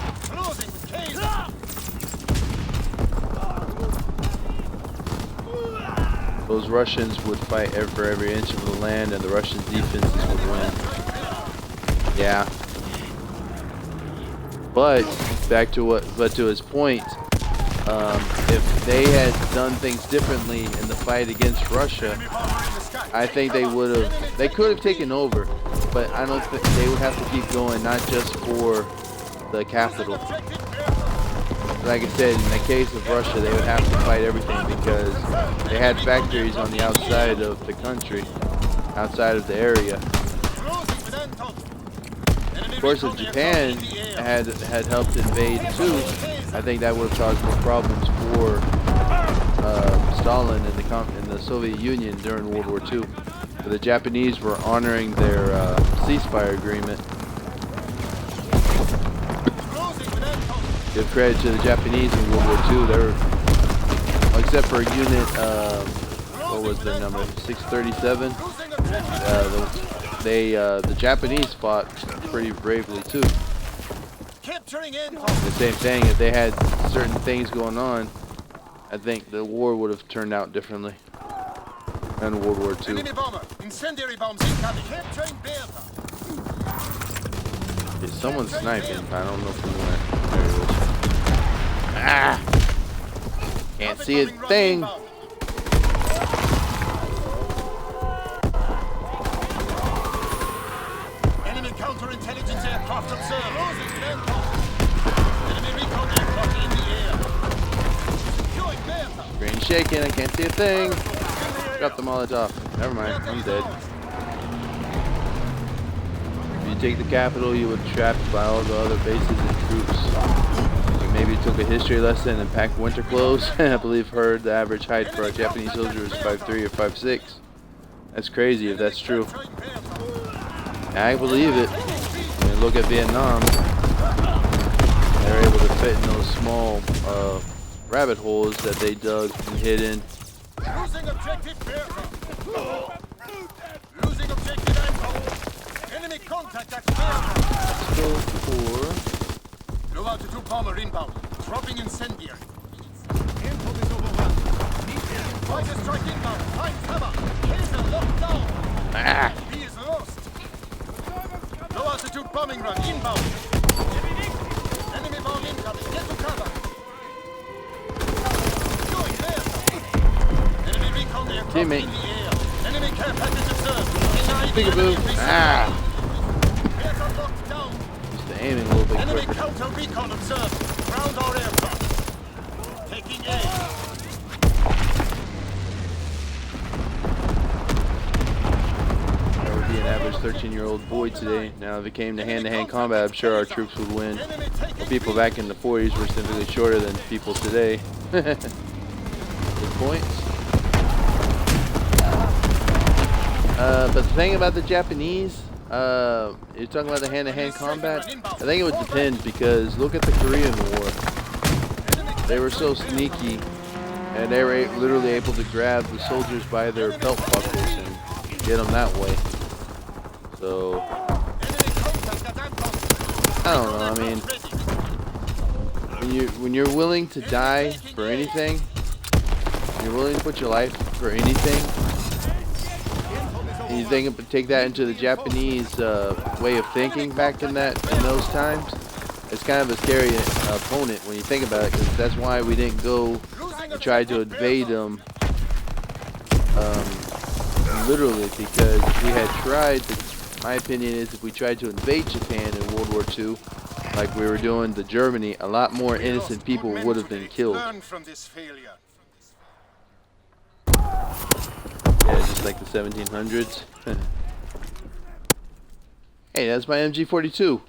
Those Russians would fight for every inch of the land, and the Russian defenses would win. Yeah. But back to to his point, if they had done things differently in the fight against Russia, I think they would have. They could have taken over, but I don't think they would have to keep going, not just for the capital. Like I said, in the case of Russia, they would have to fight everything because they had factories on the outside of the country, outside of the area. Of course, if Japan had helped invade too, I think that would have caused more problems for Stalin and the Soviet Union during World War II. But the Japanese were honoring their ceasefire agreement. Give credit to the Japanese in World War II. They were, except for Unit, what was their number? 637. The Japanese fought pretty bravely too. The same thing. If they had certain things going on, I think the war would have turned out differently in World War II. Enemy bomber, incendiary bombs incoming. Capturing Bertha. Someone's sniping. I don't know from where. There it is. Ah! Can't see a thing. Enemy counterintelligence aircraft observed. Enemy recon aircraft in the air. Securing Bertha. Screen shaking. I can't see a thing. Drop the Molotov. Never mind. I'm dead. If you take the capital, you would be trapped by all the other bases and troops. Maybe took a history lesson and packed winter clothes. I believe heard the average height for a Japanese soldier is 5'3" or 5'6". That's crazy if that's true. I believe it. When you look at Vietnam, they're able to fit in those small rabbit holes that they dug and hid in. Losing objective Bertha. Losing objective Anton. Enemy contact at Bertha. Let's go for Low altitude bomber inbound. Dropping incendiary. Input is overrun. Fighter strike inbound. High cover. Laser locked down. ah. He is lost. Low altitude bombing run inbound. Enemy bomb incoming. Get to cover. Going there. Enemy recon aircraft in the air. Enemy care package observed. Peekaboo. Ah. Bertha locked down. Aiming a little bit Enemy quicker. counter recon observed. Ground our aircraft. Taking aim. That would be an average 13-year-old boy today. Now, if it came to hand-to-hand combat, I'm sure our troops would win. The people back in the 40s were significantly shorter than people today. Good points. But the thing about the Japanese, you're talking about the hand-to-hand combat. I think it would depend because look at the Korean War. they were so sneaky, and they were literally able to grab the soldiers by their belt buckles and get them that way. So I don't know. I mean, when you're willing to die for anything, when you're willing to put your life for anything, and you take that into the Japanese way of thinking back in those times, it's kind of a scary opponent when you think about it, because that's why we didn't go and try to invade them literally, because if we had tried, my opinion is if we tried to invade Japan in World War II, like we were doing to Germany, a lot more innocent people would have been killed. Yeah, just like the 1700s. Hey, that's my MG42.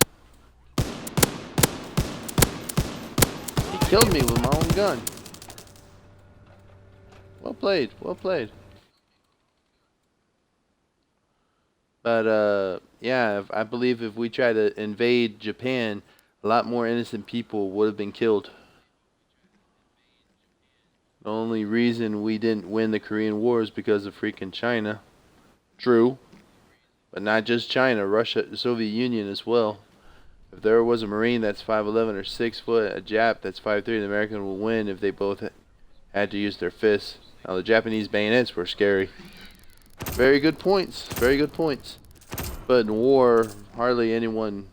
He killed me with my own gun. Well played, well played. But yeah, I believe if we try to invade Japan, a lot more innocent people would have been killed. The only reason we didn't win the Korean War is because of freaking China. True. But not just China, Russia, the Soviet Union as well. If there was a Marine that's 5'11" or 6 foot, a Jap that's 5'3", the American will win if they both had to use their fists. Now the Japanese bayonets were scary. Very good points. Very good points. But in war, hardly anyone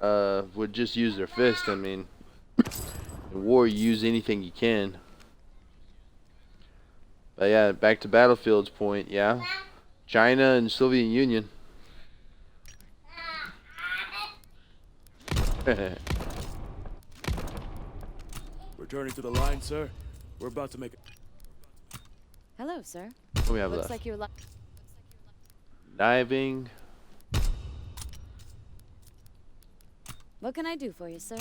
would just use their fist. I mean, in war, you use anything you can. But yeah, back to Battlefield's point. Yeah, China and Soviet Union. Returning to the line, sir. We're about to make it. Hello, sir. What do we have Looks left? like you're Diving. What can I do for you, sir?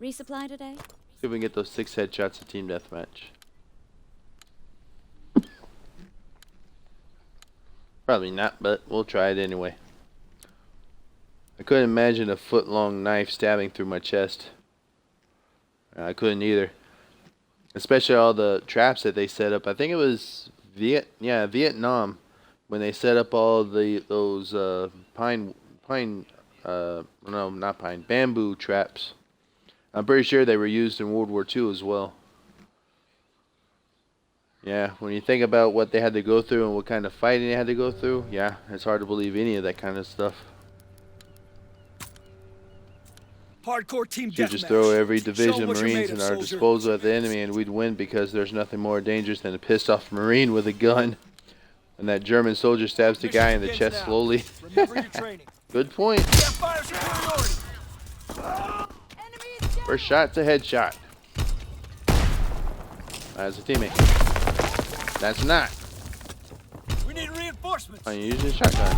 Resupply today? See if we can get those 6 headshots of Team Deathmatch. Probably not, but we'll try it anyway. I couldn't imagine a foot-long knife stabbing through my chest. I couldn't either. Especially all the traps that they set up. I think it was Vietnam, when they set up all those bamboo traps. I'm pretty sure they were used in World War II as well. Yeah, when you think about what they had to go through and what kind of fighting they had to go through, yeah, it's hard to believe any of that kind of stuff. Hardcore team Should deathmatch. just throw every Show 'em division of what you're Marines made in of, our soldier. disposal at the enemy, and we'd win, because there's nothing more dangerous than a pissed off Marine with a gun. And that German soldier stabs the guy in the chest now. slowly. Remember your training. Good point. Fire superiority. First shot's a headshot. That's a teammate. That's not. We need reinforcements. I'm using a shotgun.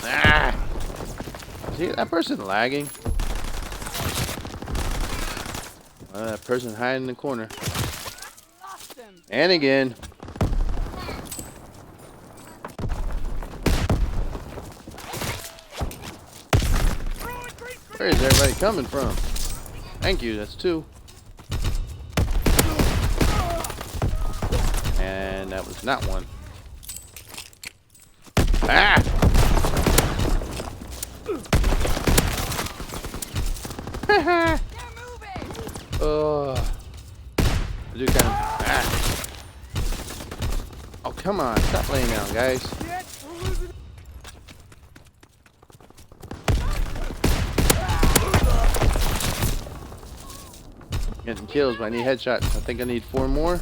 Ah! See that person lagging? That person hiding in the corner. And again. Where is everybody coming from? Thank you, that's 2. And that was not 1. Ah! Oh, dude, kind of. Ah. Oh, come on! Stop laying down, guys. Getting kills, but I need headshots. I think I need 4 more.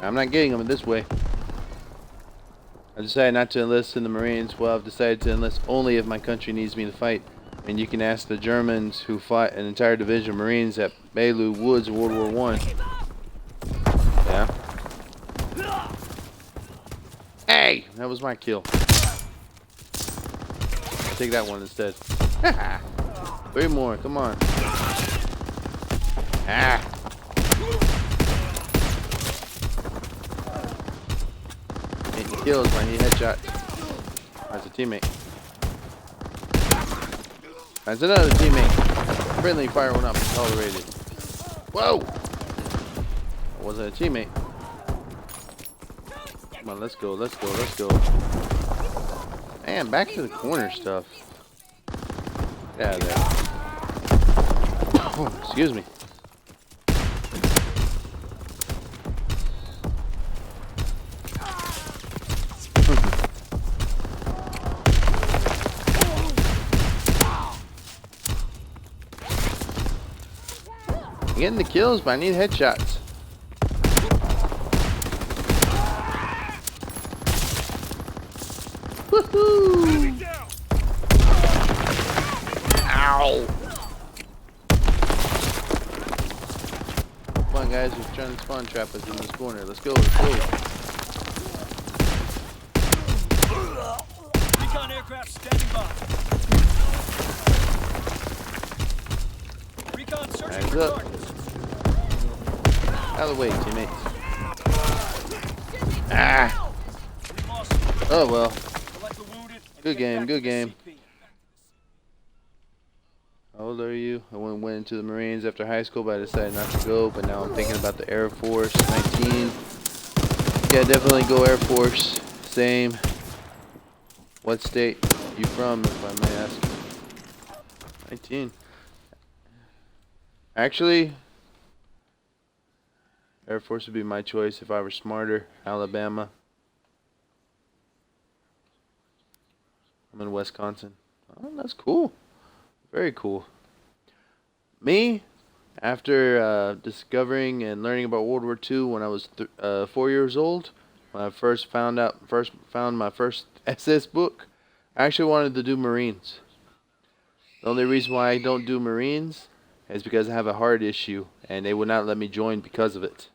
I'm not getting them this way. I decided not to enlist in the Marines. Well, I've decided to enlist only if my country needs me to fight. And you can ask the Germans who fought an entire division of Marines at Belleau Woods in World War I. Yeah. Hey! That was my kill. Take that one instead. 3 more, come on. Ah! Getting kills, I need headshot. teammate. That's another teammate. Friendly fire will not be tolerated. Whoa! That wasn't a teammate. Come on, let's go, let's go, let's go. Man, back to the corner stuff. Get out of there. Oh, excuse me. I'm getting the kills, but I need headshots. Woohoo! Ow! Come on, guys, who's trying to spawn trap us in this corner? Let's go, let's go. Recon aircraft standing by. Recon searching Hands for up. targets. Out of the way, teammates. Ah! We lost some. Oh well. Collect the wounded and Good get game, back good to the game. CP. How old are you? I went into the Marines after high school, but I decided not to go. But now I'm thinking about the Air Force. 19. Yeah, definitely go Air Force. Same. What state you from, if I may ask? 19. Actually, Air Force would be my choice if I were smarter. Alabama. I'm in Wisconsin. Oh, that's cool. Very cool. Me, after discovering and learning about World War II when I was 4 years old, when I first found my first SS book, I actually wanted to do Marines. The only reason why I don't do Marines is because I have a heart issue, and they would not let me join because of it.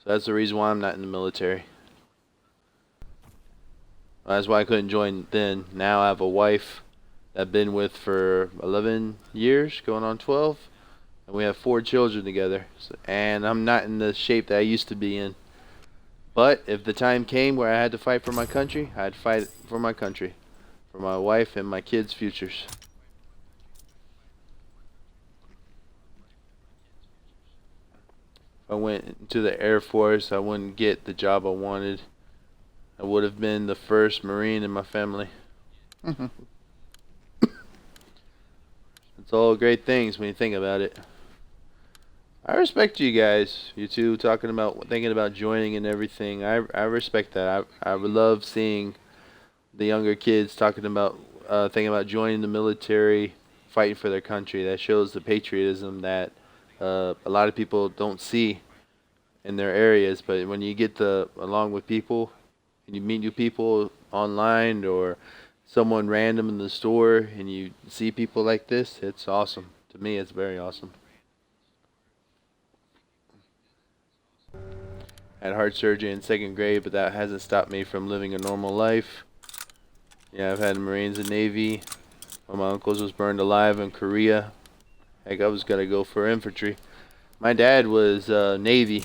So that's the reason why I'm not in the military. That's why I couldn't join then. Now I have a wife that I've been with for 11 years, going on 12. And we have 4 children together. So, and I'm not in the shape that I used to be in. But if the time came where I had to fight for my country, I'd fight for my country. For my wife and my kids' futures. If I went into the Air Force, I wouldn't get the job I wanted. I would have been the first Marine in my family. It's all great things when you think about it. I respect you guys, you two, thinking about joining and everything. I respect that. I would love seeing the younger kids thinking about joining the military, fighting for their country. That shows the patriotism that a lot of people don't see in their areas. But when you get along with people, and you meet new people online or someone random in the store and you see people like this, it's awesome. To me, it's very awesome. I had heart surgery in 2nd grade, but that hasn't stopped me from living a normal life. Yeah, I've had Marines and Navy. One of my uncles was burned alive in Korea. Heck, I was gonna go for infantry. My dad was Navy.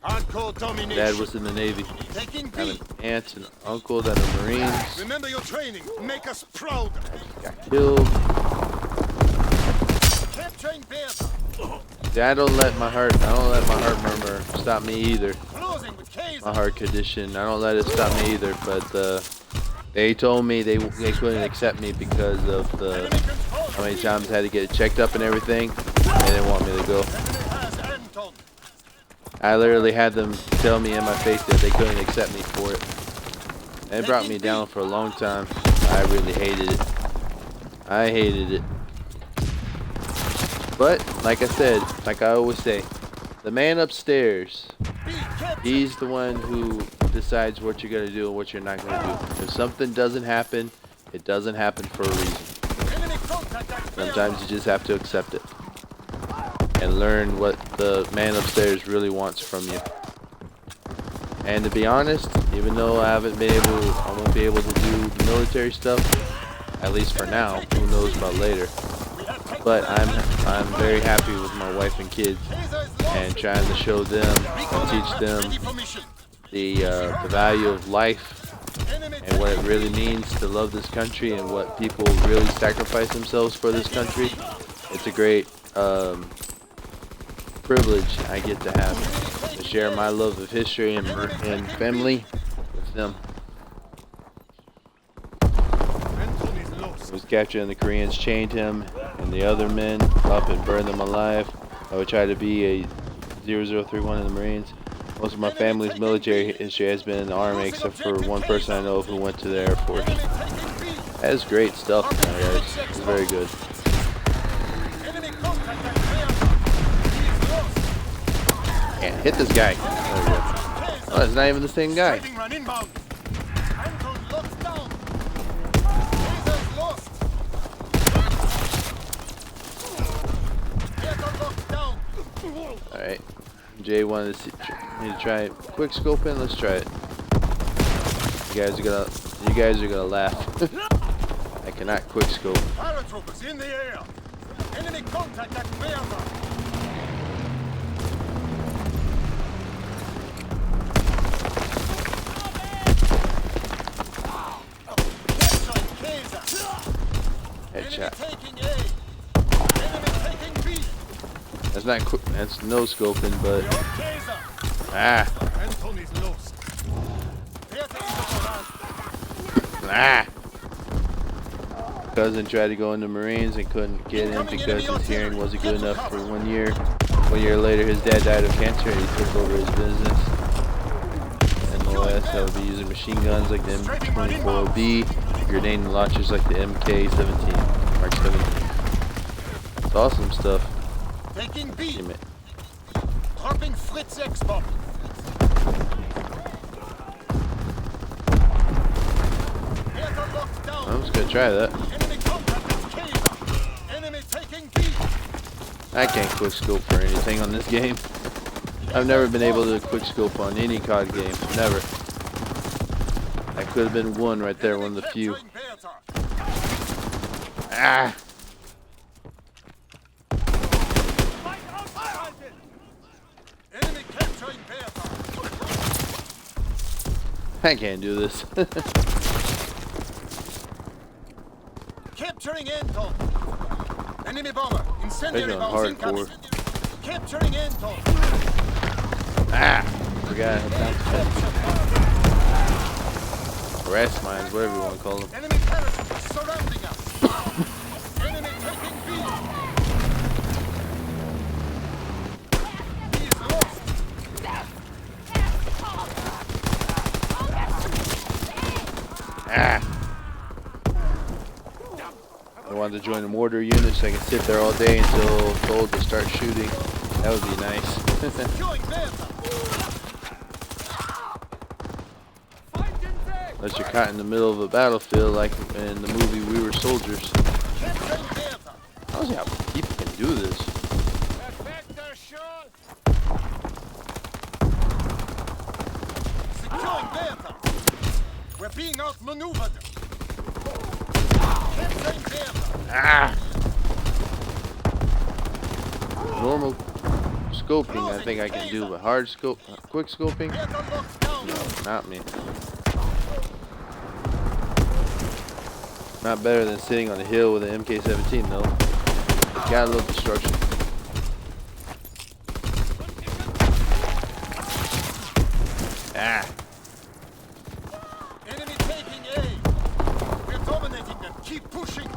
Hardcore domination. Dad was in the Navy. Taking I have B. an aunt and uncle that are Marines. Remember your training. Make us proud. Got killed. Capturing Bears. I don't let my heart murmur stop me either. Closing with K's. My heart condition, I don't let it stop me either. But they told me they couldn't accept me because of how many times I had to get it checked up and everything. They didn't want me to go. I literally had them tell me in my face that they couldn't accept me for it. And it brought me down for a long time. I really hated it. I hated it. But, like I said, like I always say, the man upstairs, he's the one who decides what you're going to do and what you're not going to do. If something doesn't happen, it doesn't happen for a reason. Sometimes you just have to accept it. And learn what the man upstairs really wants from you. And to be honest, even though I won't be able to do the military stuff, at least for now, who knows about later. But I'm very happy with my wife and kids, and trying to show them and teach them the value of life and what it really means to love this country and what people really sacrifice themselves for this country. It's a great privilege I get to have to share my love of history and family with them. He was captured and the Koreans chained him and the other men up and burned them alive. I would try to be a 0031 in the Marines. Most of my family's military history has been in the Army, except for one person I know who went to the Air Force. That is great stuff, guys. It's very good. Can't hit this guy. There we go. Oh, it's not even the same guy. Alright. Jay wanted to see me to try it. Quick scoping, let's try it. You guys are gonna laugh. I cannot quick scope. Paratroopers in the air. Enemy contact at Bertha. Headshot. Taking A. Enemy taking B. That's not quick. That's no scoping, but Anthony's lost. Cousin tried to go into Marines and couldn't get in because his hearing wasn't good enough for 1 year. 1 year later, his dad died of cancer and he took over his business. In the West, I would be using machine guns like the M24B, grenade launchers like the MK17, Mark 17. It's awesome stuff. Taking B. Damn it. Dropping Fritz X-bomb. I'm just gonna try that. Enemy contact at Kaiser. Enemy taking B. I can't quick scope for anything on this game. I've never been able to quick scope on any COD game. Never. That could have been one right there, one of the few. Ah! Enemy capturing Bertha. I can't do this. Capturing Anton. Enemy bomber. Incendiary They're going bombs incoming. hardcore. Capturing Anton. Ah! Forgot. Harass mines, whatever you want to call them. Enemy paratroopers surrounding us. Enemy taking B. He is lost. Ah! I wanted to join the mortar unit so I can sit there all day until told to start shooting. That would be nice. Securing Bertha. Unless you're caught in the middle of a battlefield like in the movie We Were Soldiers. Capturing Bertha. I don't see how people can do this. Effector shot. Securing Bertha. We're being outmaneuvered. Capturing Bertha. Ah! Normal scoping I think I can do, but hard scope, quick scoping? Bertha locked down. No, not me. Not better than sitting on a hill with an MK17 though. Got a little destruction. Ah! Enemy taking A. We're dominating them. Keep pushing.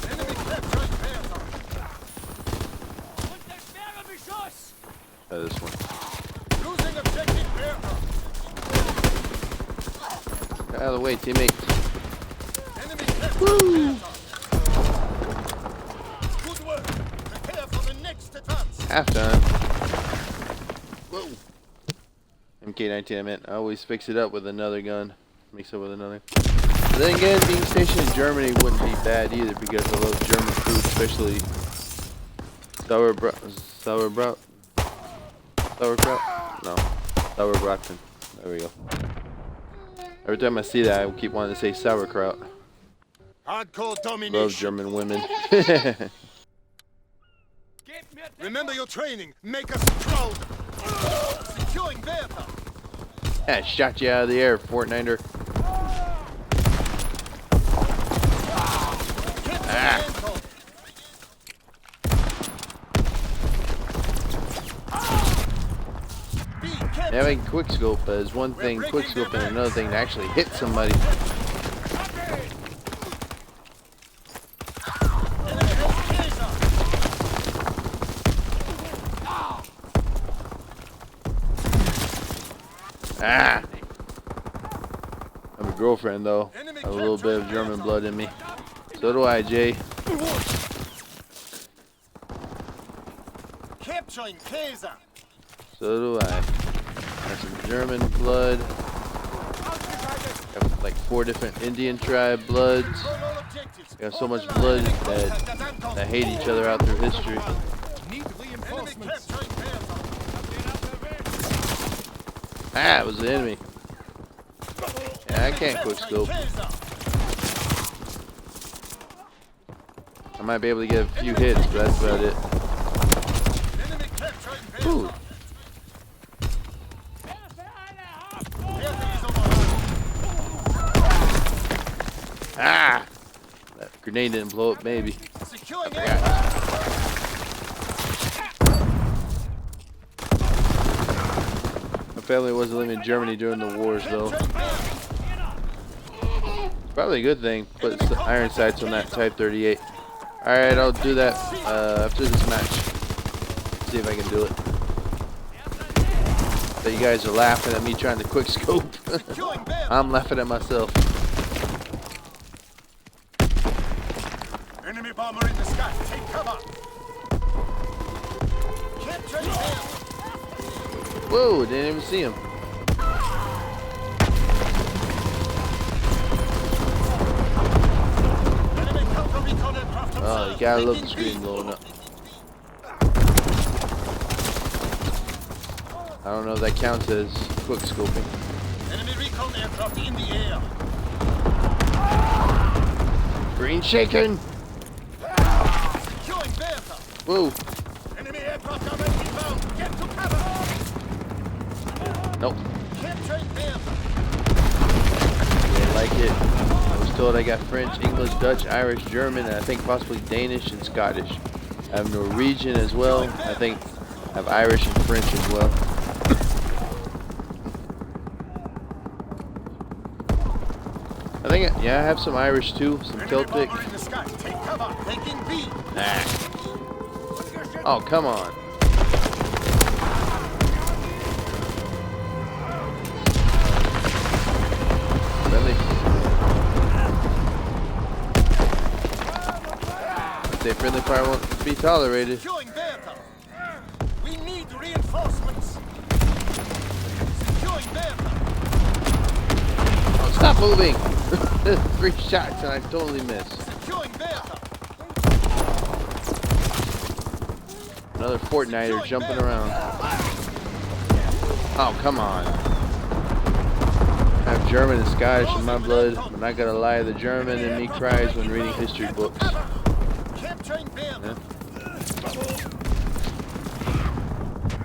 Enemy capturing Bertha. This one. Losing objective Bertha. Get out of the way, teammate. Enemy capturing Bertha. Good work. Prepare for the next advance. Halftime. Whoa. MK19 I meant. I always fix it up with another gun. Mix it with another. But then again, being stationed in Germany wouldn't be bad either because I love German food, especially sauerkraut. No, sauerbraten. There we go. Every time I see that, I keep wanting to say sauerkraut. Hardcore domination. Love German women. Remember your training. Make us proud. Securing Bertha. Yeah, shot you out of the air, Fortniter. Ah. Having quickscope is one thing, quickscope is another thing to actually hit somebody. Ah! I have a girlfriend though. I have a little bit of German blood in me. So do I, Jay. Capturing Kaiser. So do I. Got some German blood. Got like 4 different Indian tribe bloods. Got so much blood that hate each other out through history. Need reinforcements. Ah, it was the enemy. Yeah, I can't quick scope. I might be able to get a few hits, but that's about it. Ooh. Ah! That grenade didn't blow up, maybe. I forgot. My family wasn't living in Germany during the wars, though. Probably a good thing. Put iron sights on that Type 38. Alright, I'll do that after this match. See if I can do it. But you guys are laughing at me trying to quick scope. I'm laughing at myself. Enemy bomber in the sky. Take cover. Capturing him. Whoa, didn't even see him. Enemy counter recon aircraft. Oh, you gotta love the screen blowing up. I don't know if that counts as quick scoping. Enemy recon aircraft in the air. Green shaking. Securing Bertha. Whoa. Enemy aircraft are inbound. Get to cover. Nope. Capturing Bertha. Didn't like it. I was told I got French, English, Dutch, Irish, German, and I think possibly Danish and Scottish. I have Norwegian as well. I think I have Irish and French as well. I think, yeah, I have some Irish too, some Celtic. Bomber in the sky. Take cover. Taking B. Nah. Oh, come on. Friendly. Say friendly fire won't be tolerated. Securing Bertha. We need reinforcements. Securing Bertha. Oh, stop moving! 3 shots and I totally missed. Securing Bertha. Another Fortniter jumping around. Oh, come on. I have German and Scottish in my blood, but not gonna lie, the German in me cries when reading history books. Capturing Bertha. Yeah.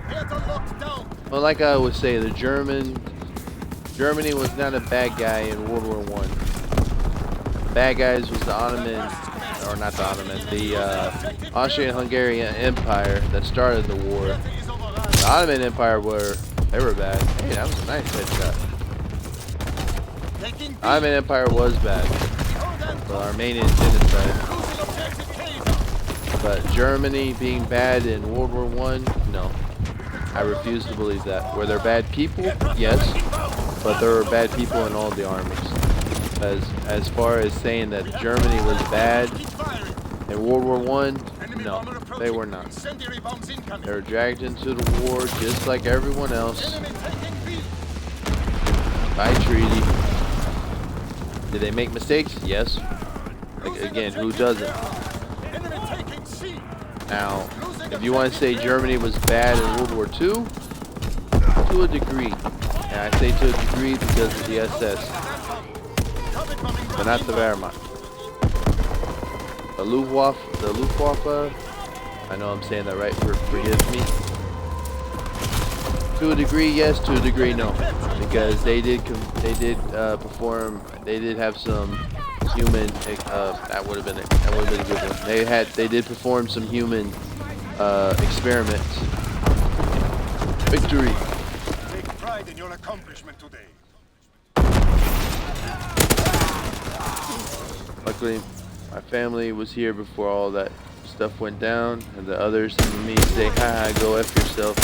Bertha locked down. Well, like I always say, Germany was not a bad guy in World War I. Bad guys was the Ottoman, or not the Ottoman, the Austrian-Hungarian Empire that started the war. The Ottoman Empire they were bad. Hey, that was a nice headshot. Taking B. Ottoman Empire was bad. The Armenian genocide. Losing objective Kaiser. But Germany being bad in World War I, no. I refuse to believe that. Were there bad people? Yes. But there were bad people in all the armies. As far as saying that Germany was bad Keep firing. in World War I, Enemy no, bomber approaching. they were not. Incendiary bombs incoming. They were dragged into the war just like everyone else Enemy taking B. by treaty. Did they make mistakes? Yes. Again, who doesn't? Enemy taking C. Now, if you want to say Germany was bad in World War II, to a degree. And I say to a degree because of the SS, but not the Wehrmacht. The Luftwaffe, I know I'm saying that right, forgive me. To a degree, yes. To a degree, no. Because they did perform. They did have some human. That would have been a good one. They did perform some human experiments. Victory. Take pride in your accomplishment today. Luckily, my family was here before all that stuff went down, and the others and me say, "Ha, go f yourself,"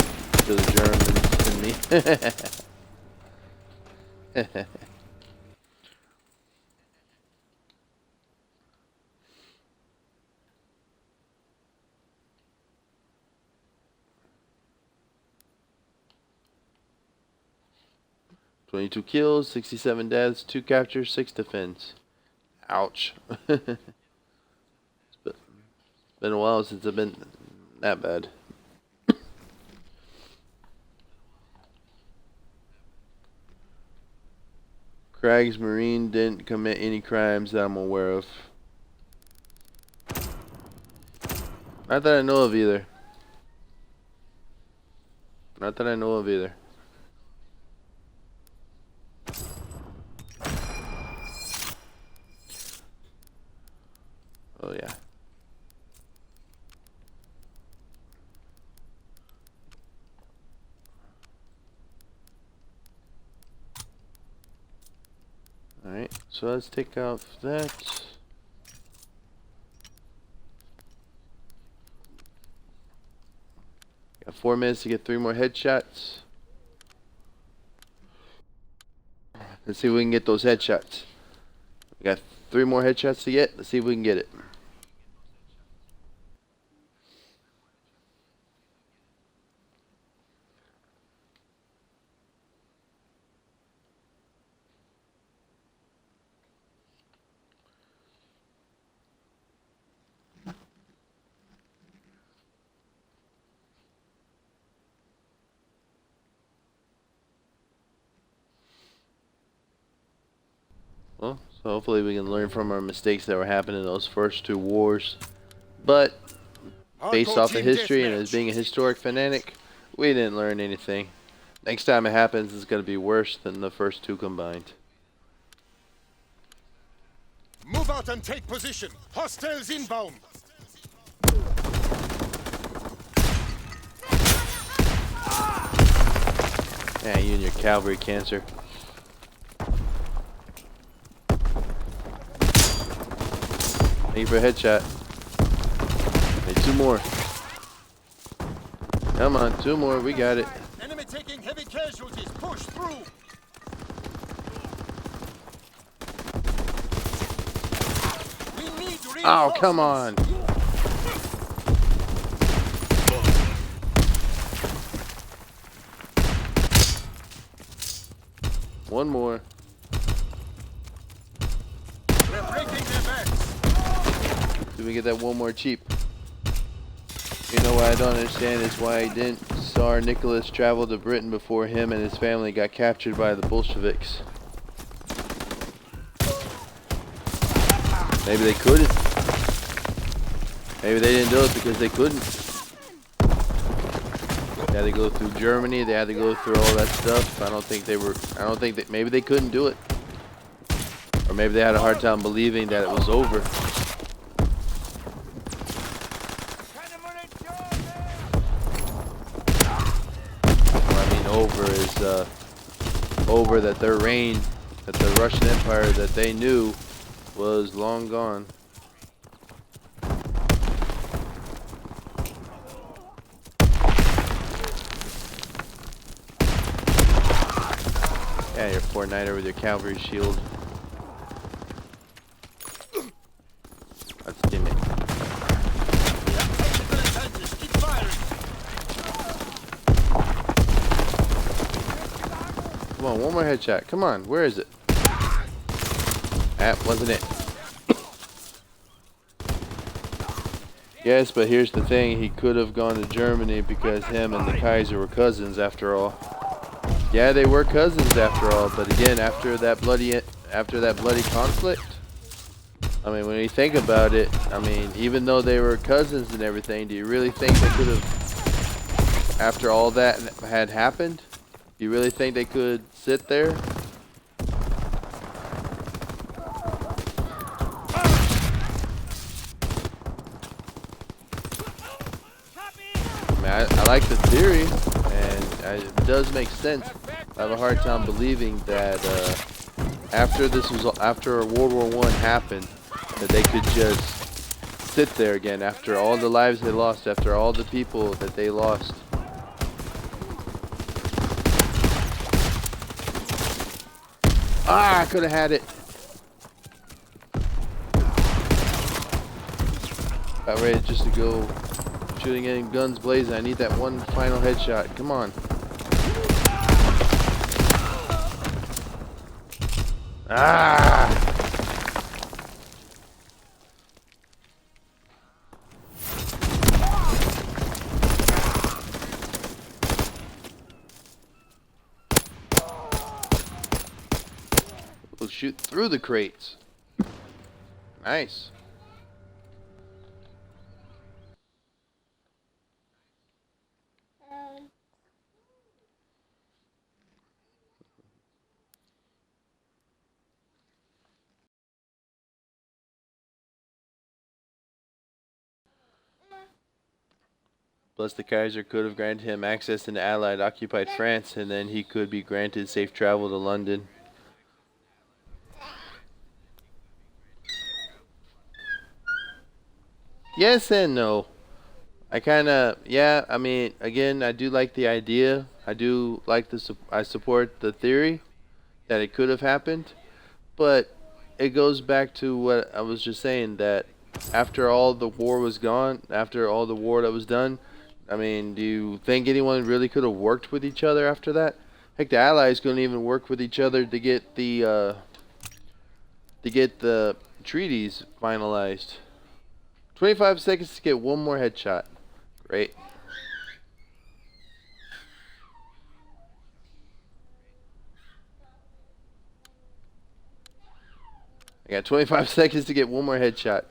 to the Germans and me. 22 kills, 67 deaths, 2 captures, 6 defense. Ouch. It's been a while since I've been that bad. Kriegsmarine didn't commit any crimes that I'm aware of. Not that I know of either. Not that I know of either. Oh yeah. Alright, so let's take off that. Got 4 minutes to get 3 more headshots. Let's see if we can get those headshots. We got 3 more headshots to get. Let's see if we can get it. Well, so hopefully we can learn from our mistakes that were happening in those first 2 wars. But based off of history and as being a historic fanatic, we didn't learn anything. Next time it happens, it's going to be worse than the first 2 combined. Move out and take position. Hostiles inbound. Yeah, you and your cavalry cancer. Thank you for a headshot. Need 2 more. Come on, 2 more. We got it. Enemy taking heavy casualties. Push through. We need reinforcements. Oh, come on. One more. We're breaking their backs. Did we get that one more cheap? You know what I don't understand is why didn't Tsar Nicholas travel to Britain before him and his family got captured by the Bolsheviks? Maybe they couldn't. Maybe they didn't do it because they couldn't. They had to go through Germany. They had to go through all that stuff. I don't think that maybe they couldn't do it. Or maybe they had a hard time believing that it was over. Over that their reign, that the Russian Empire that they knew was long gone. Yeah, you're 4-9er with your cavalry shield. Let's give it. Come on, one more headshot. Come on, where is it? That wasn't it. Yes, but here's the thing. He could have gone to Germany because him and the Kaiser were cousins after all. Yeah, they were cousins after all, but again, after that bloody conflict, I mean, when you think about it, I mean, even though they were cousins and everything, do you really think they could have, after all that had happened, You really think they could sit there? I mean, I like the theory, and it does make sense. I have a hard time believing that after World War I happened, that they could just sit there again after all the lives they lost, after all the people that they lost. Ah, I could have had it. About ready just to go shooting in guns blazing. I need that one final headshot. Come on. Ah! We'll shoot through the crates. Nice. Plus, the Kaiser could have granted him access into Allied occupied France, and then he could be granted safe travel to London. Yes and no. Yeah, I mean, again, I do like the idea. I do like I support the theory that it could have happened, but it goes back to what I was just saying, that after all the war was gone, after all the war that was done, I mean, do you think anyone really could have worked with each other after that? Heck, the Allies couldn't even work with each other to get the treaties finalized. 25 seconds to get one more headshot. Great. I got 25 seconds to get one more headshot.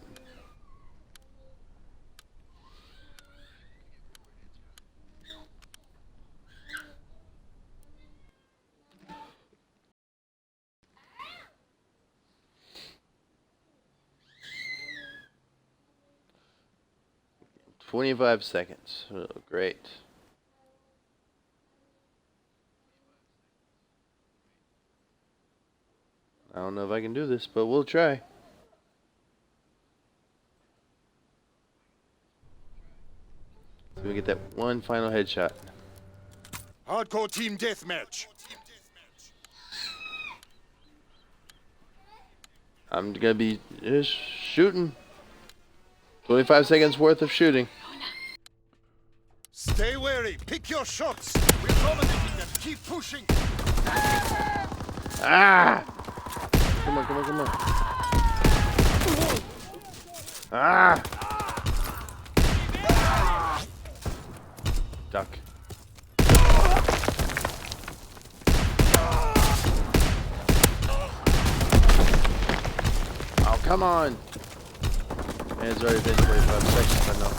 $25 seconds. Oh, great. I don't know if I can do this, but we'll try. So we get that one final headshot. Hardcore team deathmatch. I'm gonna be just shooting. 25 seconds worth of shooting. Stay wary. Pick your shots. We're dominating them. Keep pushing. Ah! Come on, come on, come on. Ah! Duck. Oh, come on. Man, it's already been 45 seconds, I know.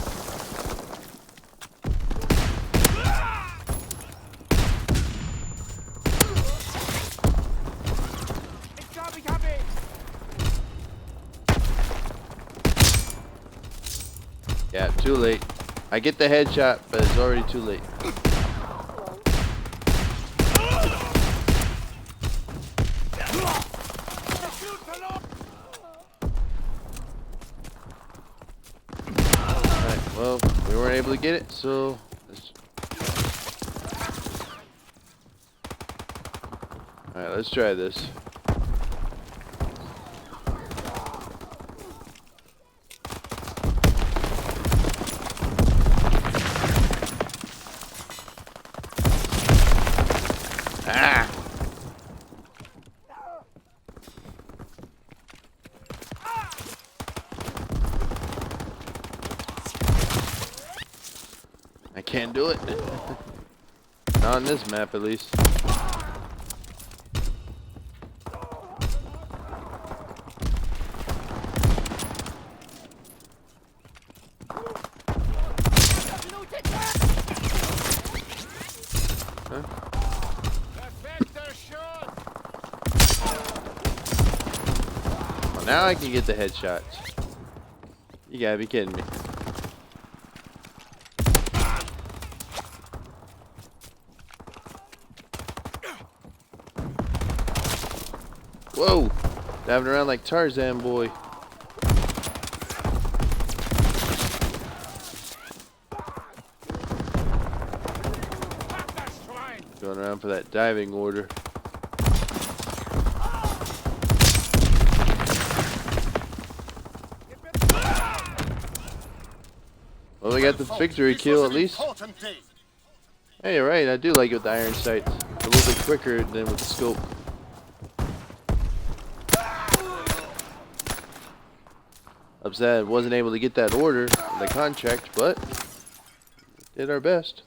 Yeah, too late. I get the headshot, but it's already too late. Alright, well, we weren't able to get it, so... Alright, let's try this. Ah! I can't do it. Not on this map, at least. Huh? Now I can get the headshots. You gotta be kidding me. Whoa! Diving around like Tarzan, boy. Going around for that diving order. Well, we got the victory kill at least. Hey, you're right. I do like it with the iron sights. It's a little bit quicker than with the scope. Upset I wasn't able to get that order, the contract, but did our best.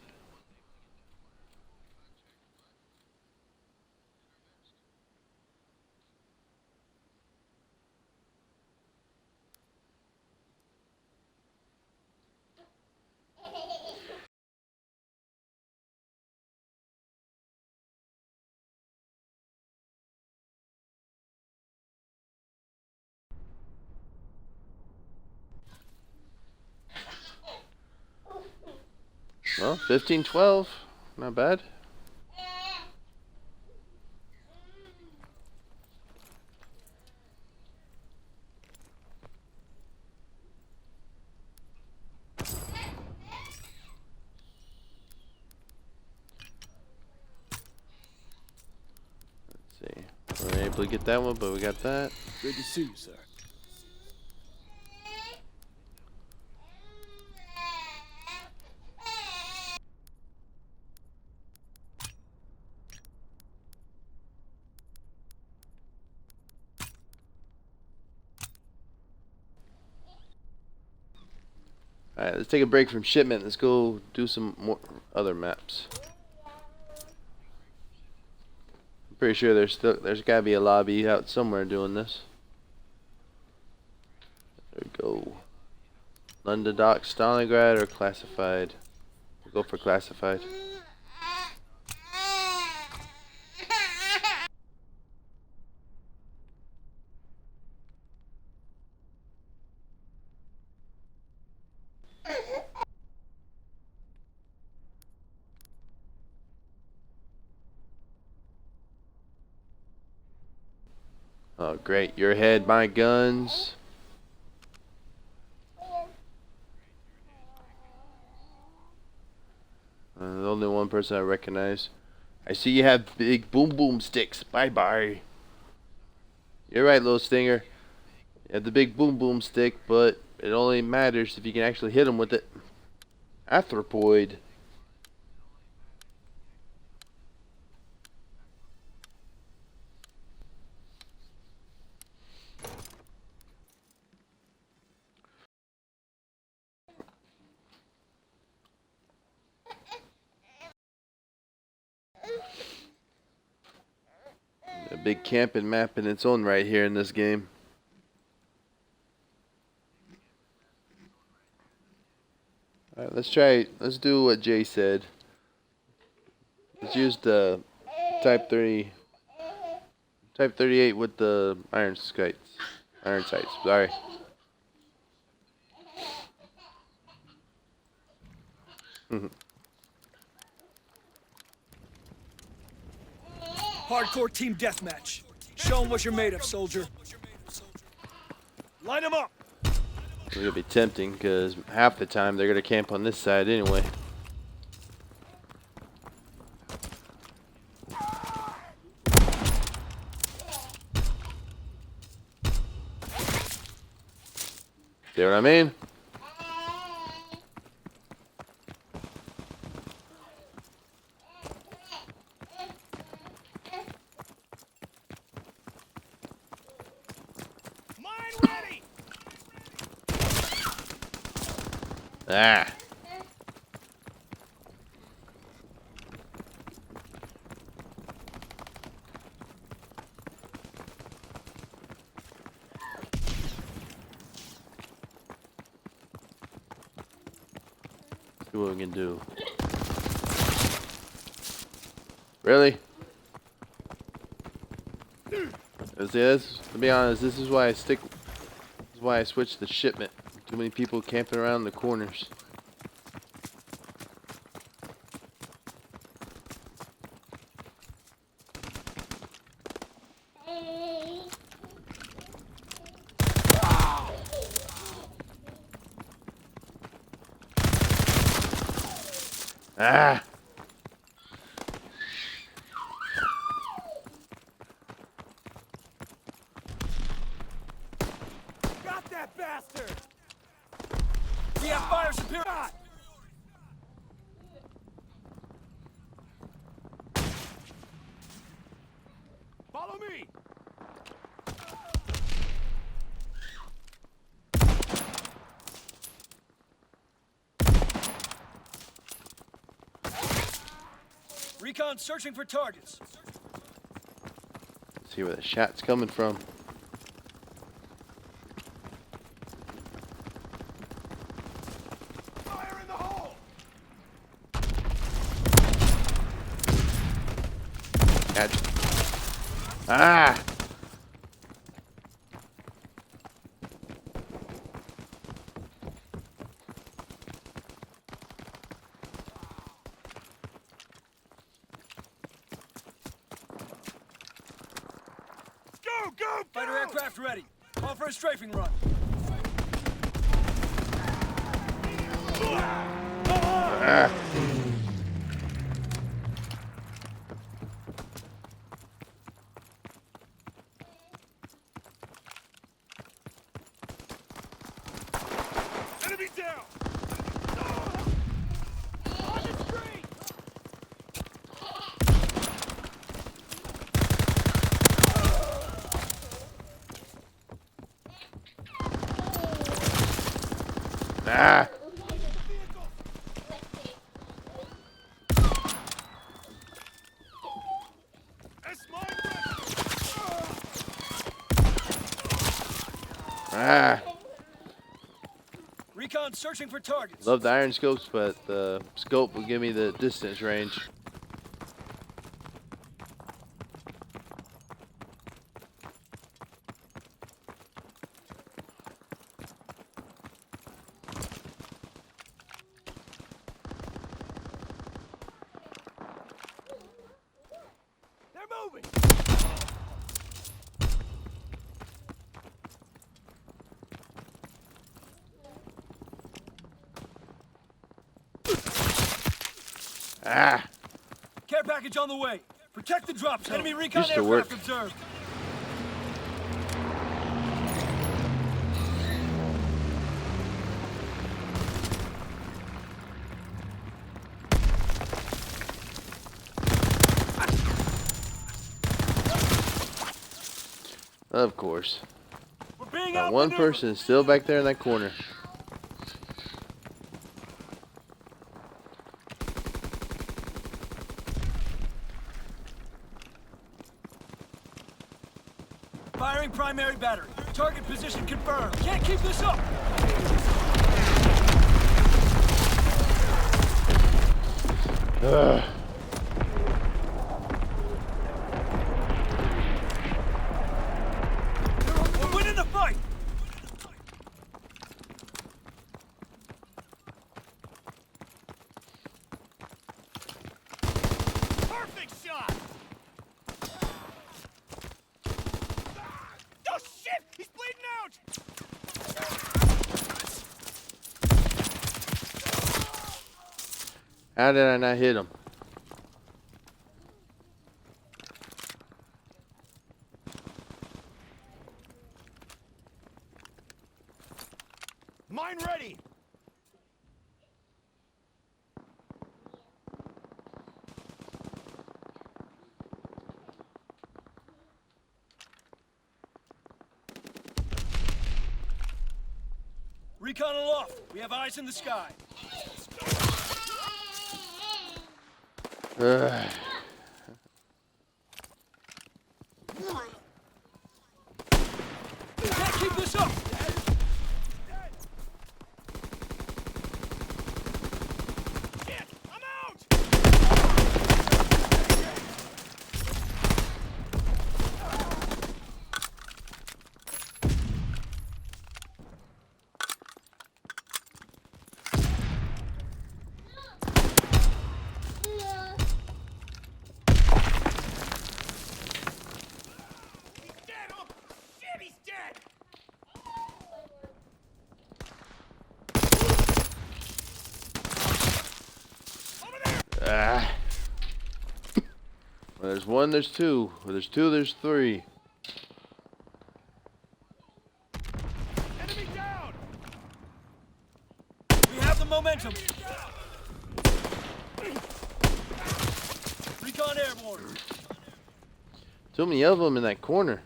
Well, 15-12, not bad. Let's see. We weren't able to get that one, but we got that. Good to see you, sir. Alright, let's take a break from shipment. Let's go do some more other maps. I'm pretty sure there's gotta be a lobby out somewhere doing this. There we go. London Dock, Stalingrad, or classified? We'll go for classified. Oh, great. Your head, my guns. The only one person I recognize. I see you have big boom boom sticks. Bye bye. You're right, little stinger. You have the big boom boom stick, but it only matters if you can actually hit them with it. Arthropoid. A big camping map in its own right here in this game. Alright, let's do what Jay said. Let's use the Type 38 with the iron sights. Sorry. Hardcore team deathmatch. Show them what you're made of, soldier. Line them up. It's gonna be tempting because half the time they're gonna camp on this side anyway. See what I mean? Ah. See what we can do. Really? To be honest, this is why I stick. This is why I switched the shipment. Too many people camping around the corners. Ah! Got that bastard! We have fire superior. Follow me! Recon searching for targets. See where the shot's coming from. Fire in the hole! Gotcha. Ah! Go! Fighter aircraft ready. Call for a strafing run. Ah! Enemy down! On the street! Ah! Ah! Recon searching for targets. Love the iron scopes, but the scope will give me the distance range. They're moving. Ah! Care package on the way. Protect the drop zone. Enemy recon Used to aircraft work. observed. Of course. We're being That one outmaneuvered. person is still back there in that corner. Firing primary battery. Target position confirmed. Can't keep this up. Ugh. We're winning the fight. Perfect shot. Oh shit! He's bleeding out. How did I not hit him? Mine ready. Recon aloft. We have eyes in the sky. Ugh. Can't keep this up. Shit, I'm out. Ah. Where there's one, there's two. Where there's two, there's three. Enemy down! We have the momentum. Recon airborne. Too many of them in that corner.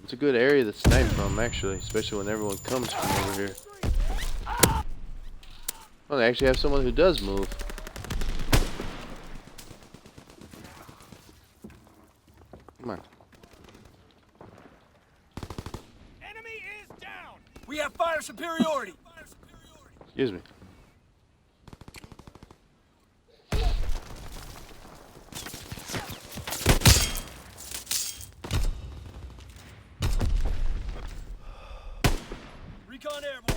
It's a good area to snipe from, actually, especially when everyone comes from over here. Oh, they actually have someone who does move. Come on. Enemy is down. We have fire superiority. Excuse me. Recon airborne.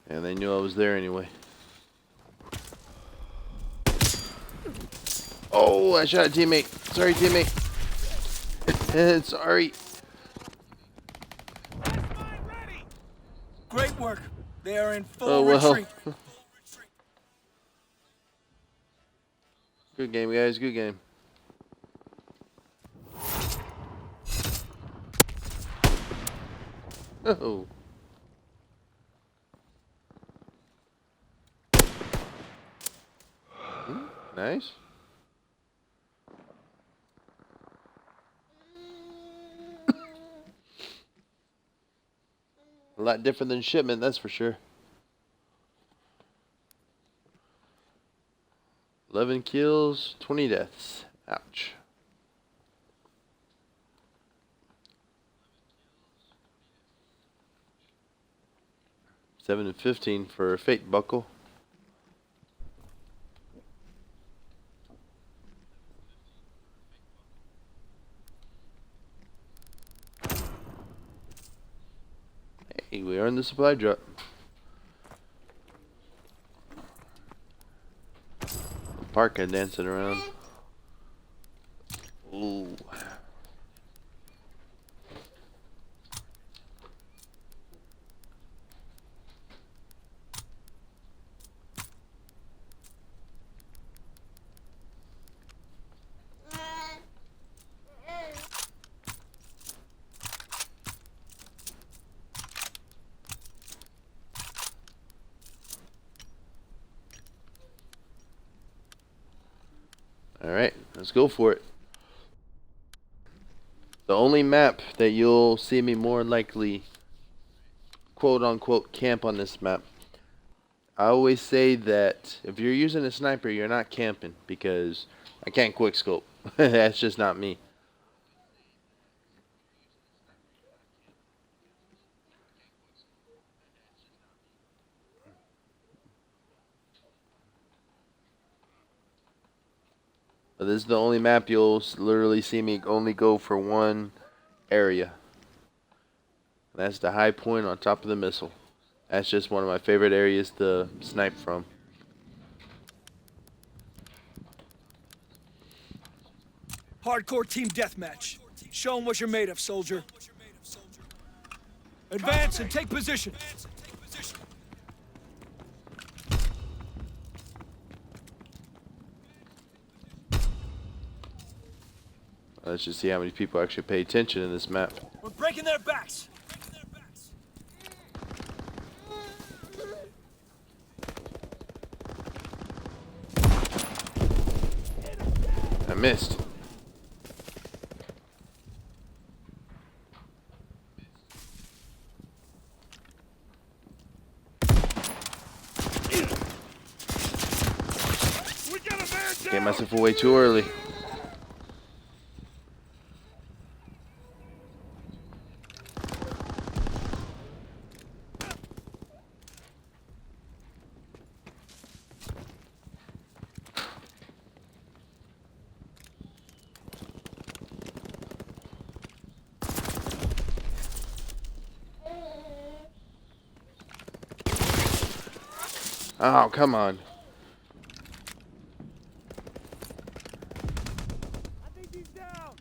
And they knew I was there anyway. Oh, I shot a teammate. Sorry, teammate. Sorry. Great work. They are in full Oh, well. retreat. Good game, guys. Good game. Oh. Nice. A lot different than shipment, that's for sure. 11 kills, 20 deaths. Ouch. 7 and 15 for Fate Buckle. Hey, we earned the supply drop. Parka dancing around. Ooh. Alright, let's go for it. The only map that you'll see me more likely quote unquote camp on this map. I always say that if you're using a sniper, you're not camping because I can't quick scope. That's just not me. But this is the only map you'll literally see me only go for one area. That's the high point on top of the missile. That's just one of my favorite areas to snipe from. Hardcore team deathmatch. Show 'em what you're made of, soldier. Advance and take position. Let's just see how many people actually pay attention in this map. We're breaking their backs. I missed. Gave myself away too early. Oh, come on. I think he's down.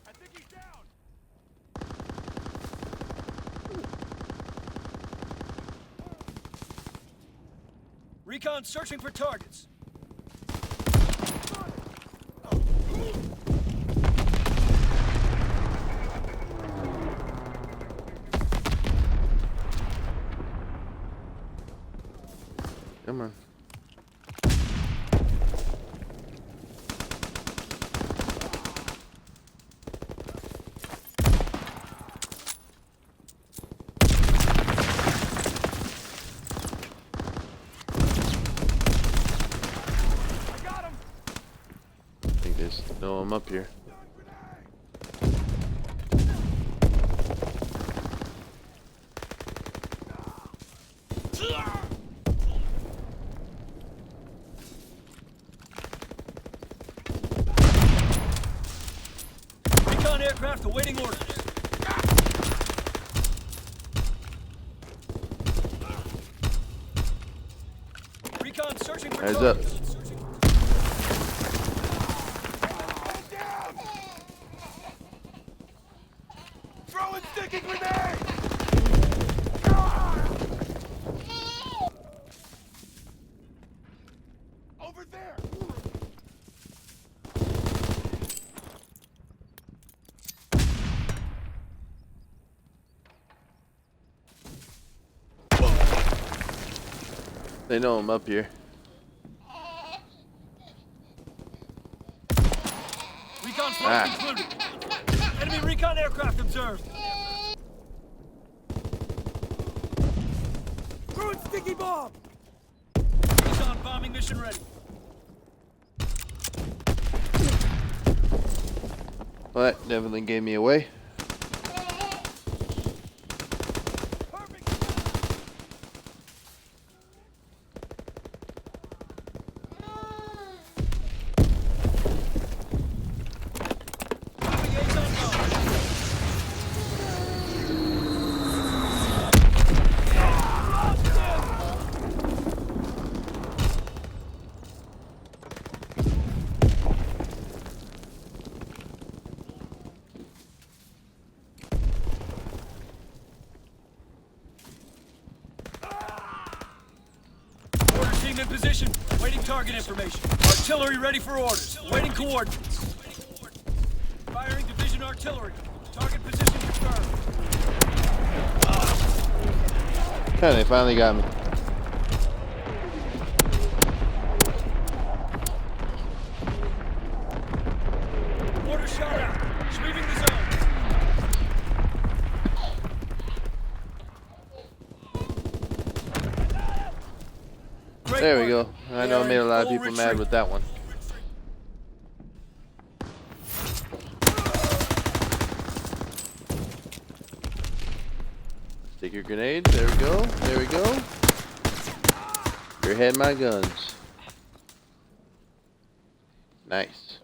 I think he's down. Recon searching for targets. Come on. I got him. I think there's no one up here. Recon aircraft awaiting orders. Recon searching for Eyes up. targets. Throwing sticky grenade! Over there! They know I'm up here. Recon flight concluded. Enemy recon aircraft observed. Throwing sticky bomb. Recon bombing mission ready. Well, that definitely gave me away. Perfect. Liaison bomb. Order team in position. Waiting target information. Artillery ready for orders. Waiting coordinates. Firing division artillery. Target position confirmed. Yeah, they finally got me. Order shot out. Sweeping the zone. Great There we work. go. I know I made a lot of Full people mad retreat. with that one. Stick your grenade. There we go. There we go. Your head, my guns. Nice.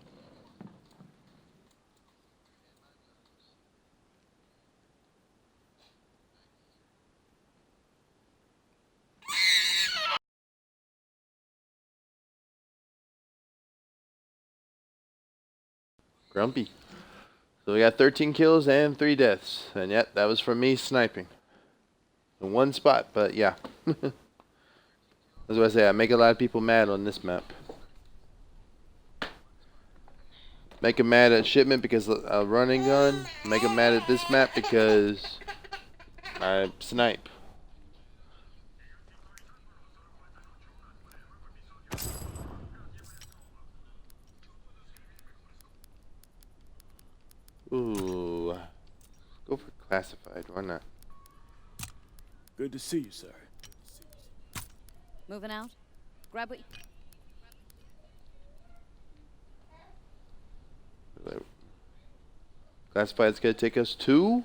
Grumpy. So we got 13 kills and 3 deaths. And yep, that was from me sniping. In one spot, but yeah. That's what I say, I make a lot of people mad on this map. Make them mad at shipment because a running gun. Make them mad at this map because I snipe. Ooh. Go for Classified. Why not? Good to see you, sir. Moving out? Grab what Classified's gonna take us to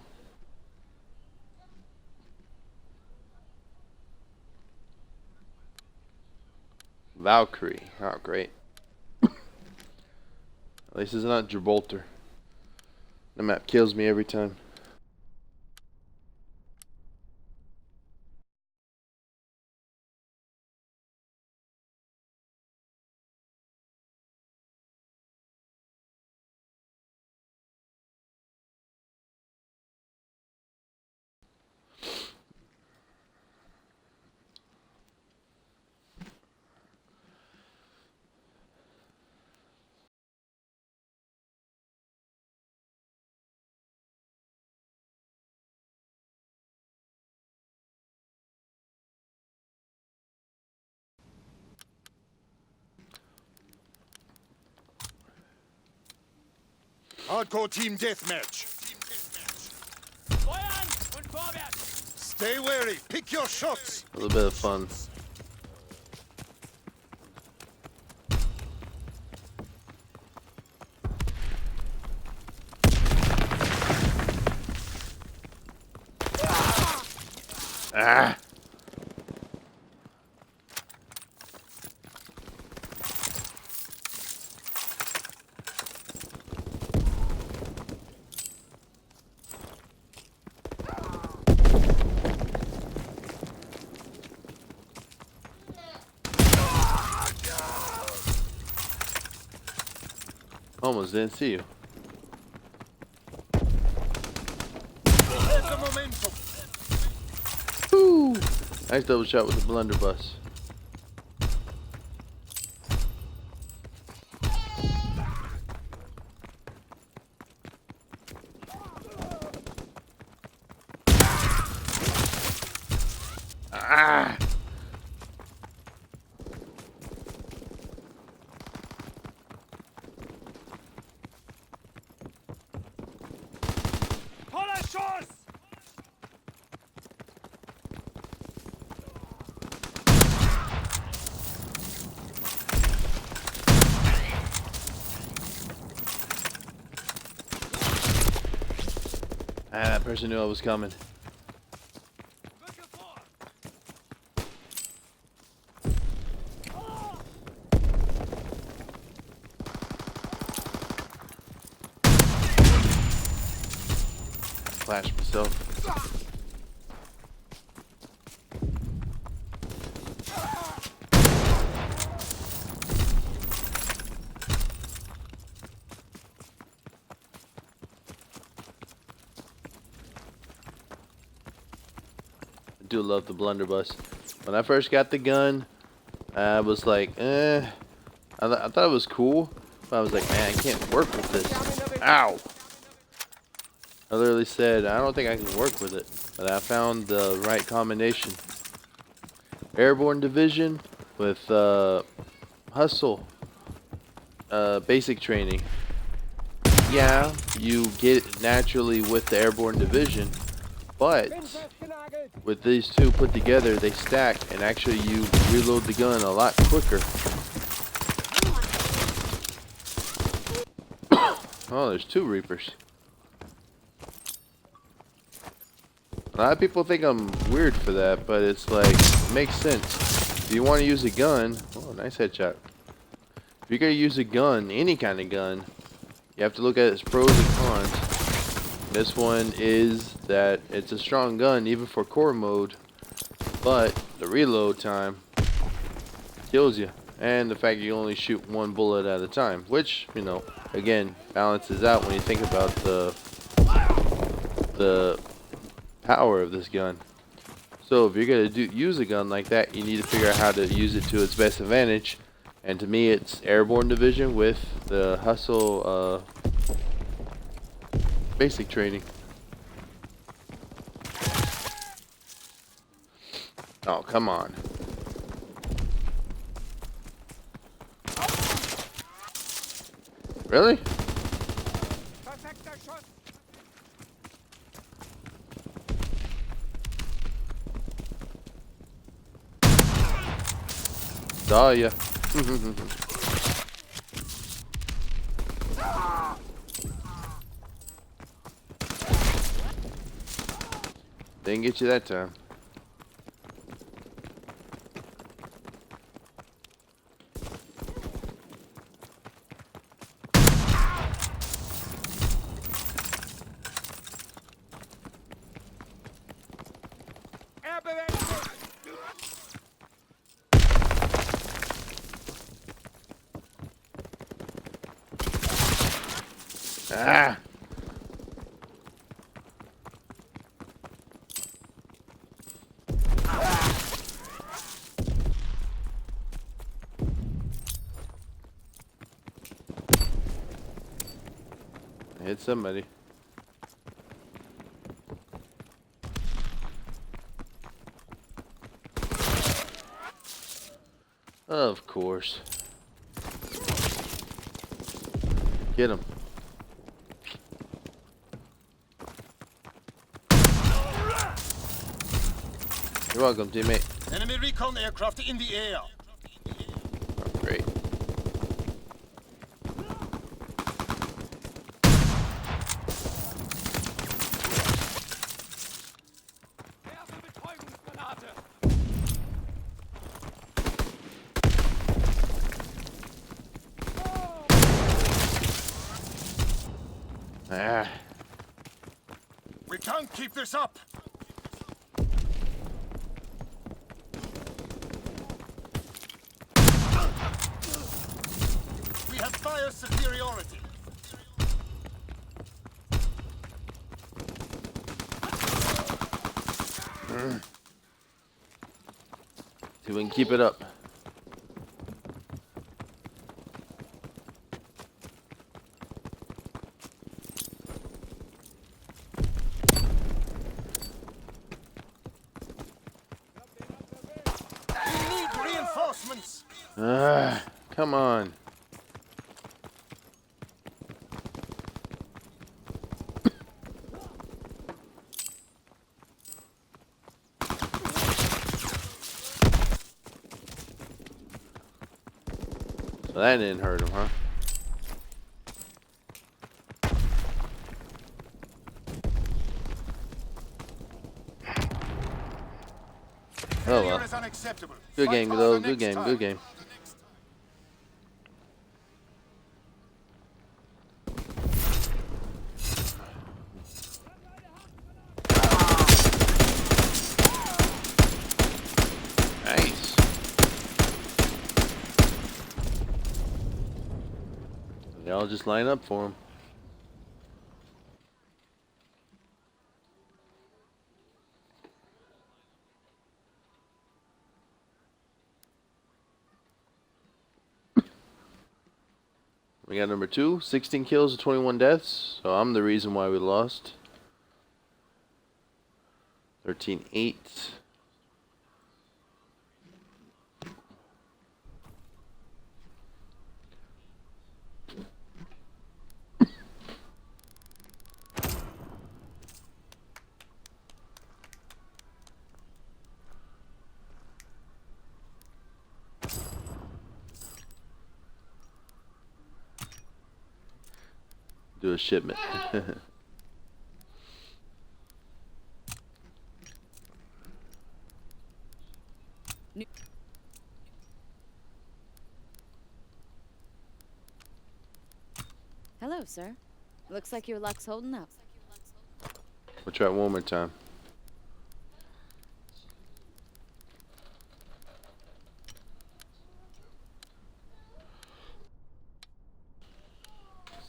Valkyrie. Oh, great. At least it's not Gibraltar. The map kills me every time. Hardcore team deathmatch. Stay wary. Pick your shots. A little bit of fun. Ah! Almost didn't see you. There's the momentum. Woo! Nice double shot with the blunderbuss. Ah! Ah, that person knew I was coming. Flash myself. I do love the blunderbuss. When I first got the gun, I was like, I thought it was cool, but I was like, man, I can't work with this. Ow! I literally said, I don't think I can work with it, but I found the right combination. Airborne division with hustle, basic training. Yeah, you get it naturally with the airborne division, but with these two put together, they stack, and actually you reload the gun a lot quicker. Oh, there's two Reapers. A lot of people think I'm weird for that, but it's like, it makes sense. If you want to use a gun, oh, nice headshot. If you're going to use a gun, any kind of gun, you have to look at its pros and cons. This one is that it's a strong gun, even for core mode, but the reload time kills you. And the fact you only shoot one bullet at a time, which, you know, again, balances out when you think about the power of this gun. So if you're going to use a gun like that, you need to figure out how to use it to its best advantage. And to me, it's airborne division with the hustle basic training. Oh, come on. Really? Saw ya. Didn't get you that time. Ah! I hit somebody. Of course. Get him. You're welcome, teammate. Enemy recon aircraft in the air. Oh, great. Ah. We can't keep this up. We have fire superiority. See if we can keep it up. We need reinforcements. Ah, come on. So that didn't hurt him, huh? Oh Failure well. is unacceptable. Good Fight game harder though. next Good game. time. Good game. Nice. They all just line up for him. We got number 2, 16 kills and 21 deaths. So I'm the reason why we lost. 13-8. Do a shipment. Hello, sir. Looks like your luck's holding up. We'll try it one more time.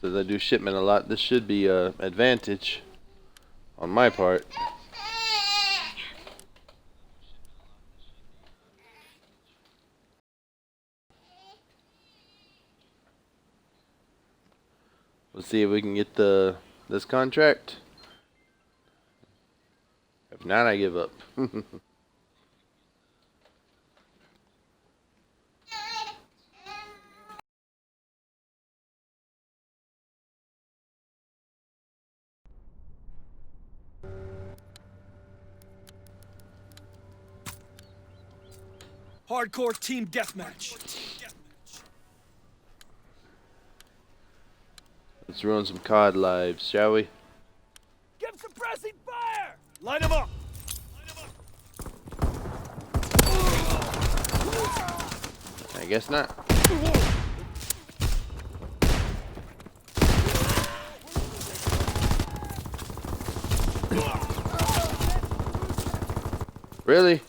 Says I do shipment a lot. This should be a advantage on my part. Let's see if we can get this contract. If not, I give up. Hardcore team deathmatch. Let's run some COD lives, shall we? Give suppressing fire! Line them up! I guess not. Really?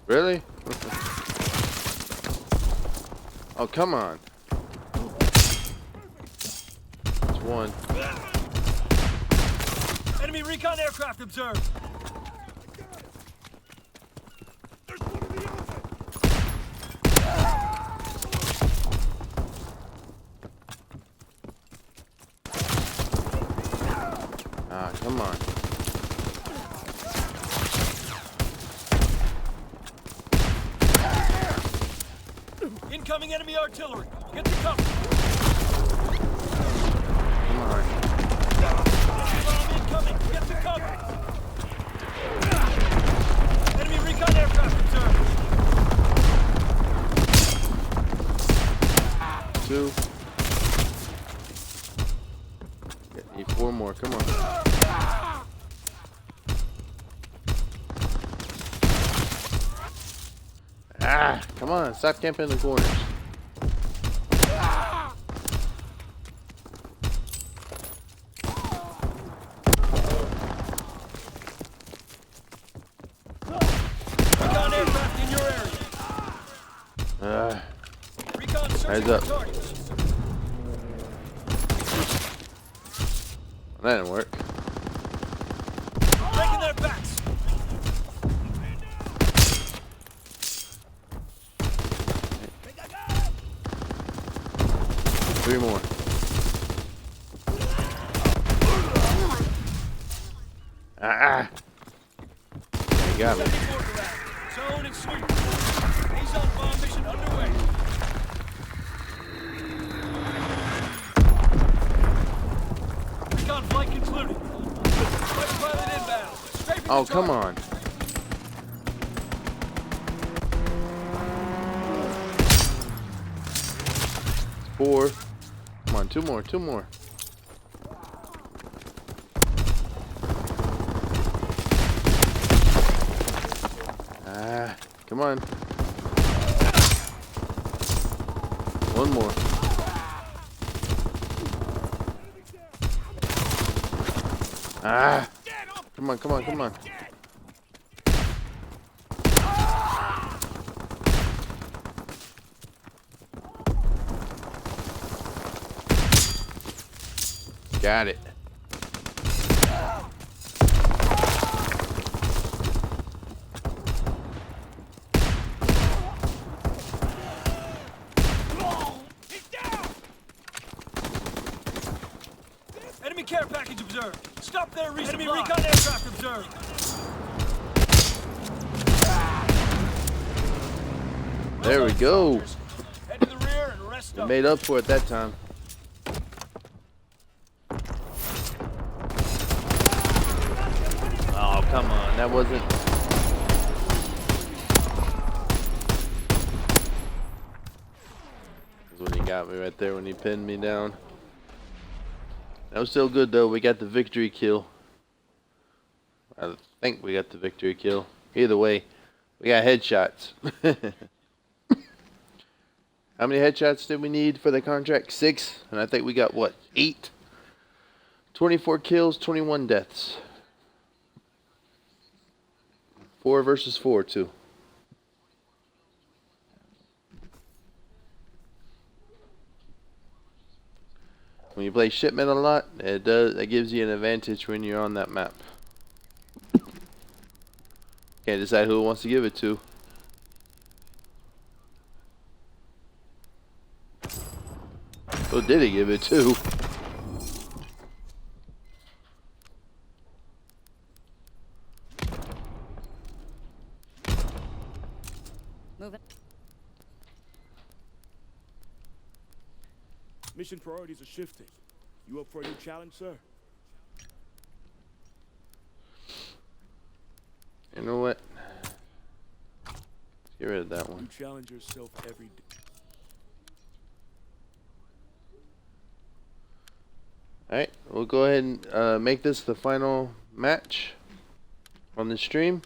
Really? Oh, come on. It's one. Enemy recon aircraft observed. Ah, come on. Incoming enemy artillery. Get to cover. Come on. Enemy bomb incoming. Get to cover. Enemy recon aircraft observed. Two. Need four more. Come on. Ah, come on. Stop camping in the corners. Recon aircraft in your area. Recon Eyes searching up. for targets. That didn't work. Breaking their backs. Three more. Ah. You got me. Zone and sweep. He's on bomb mission underway. Recon flight concluded. Fighter pilot inbound. Strafing Oh, the come target. on. Four. Come on, two more, two more. Ah, come on. One more. Ah, come on, come on, come on. Got it. Enemy care package observed. Stop their resupply. Enemy recon aircraft observed. There we go. Head to the rear and rest We up. made up for it that time. Oh, come on. That wasn't... That's when he got me right there when he pinned me down. That was still good, though. We got the victory kill. I think we got the victory kill. Either way, we got headshots. How many headshots did we need for the contract? 6. And I think we got, what, 8? 24 kills, 21 deaths. 4 versus 4, too. When you play shipment a lot, it gives you an advantage when you're on that map. Can't decide who wants to give it to. Who did he give it to? Move it. Mission priorities are shifting. You up for a new challenge, sir? know what? Get rid of that You one. challenge yourself every day. Alright, we'll go ahead and make this the final match on the stream.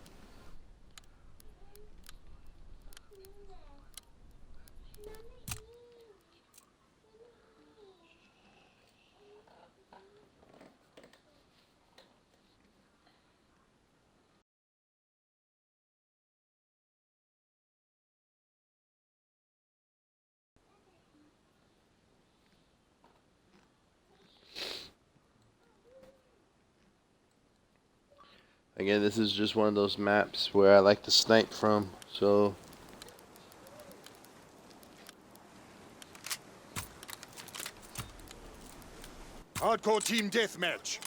Again, this is just one of those maps where I like to snipe from, so Hardcore team deathmatch.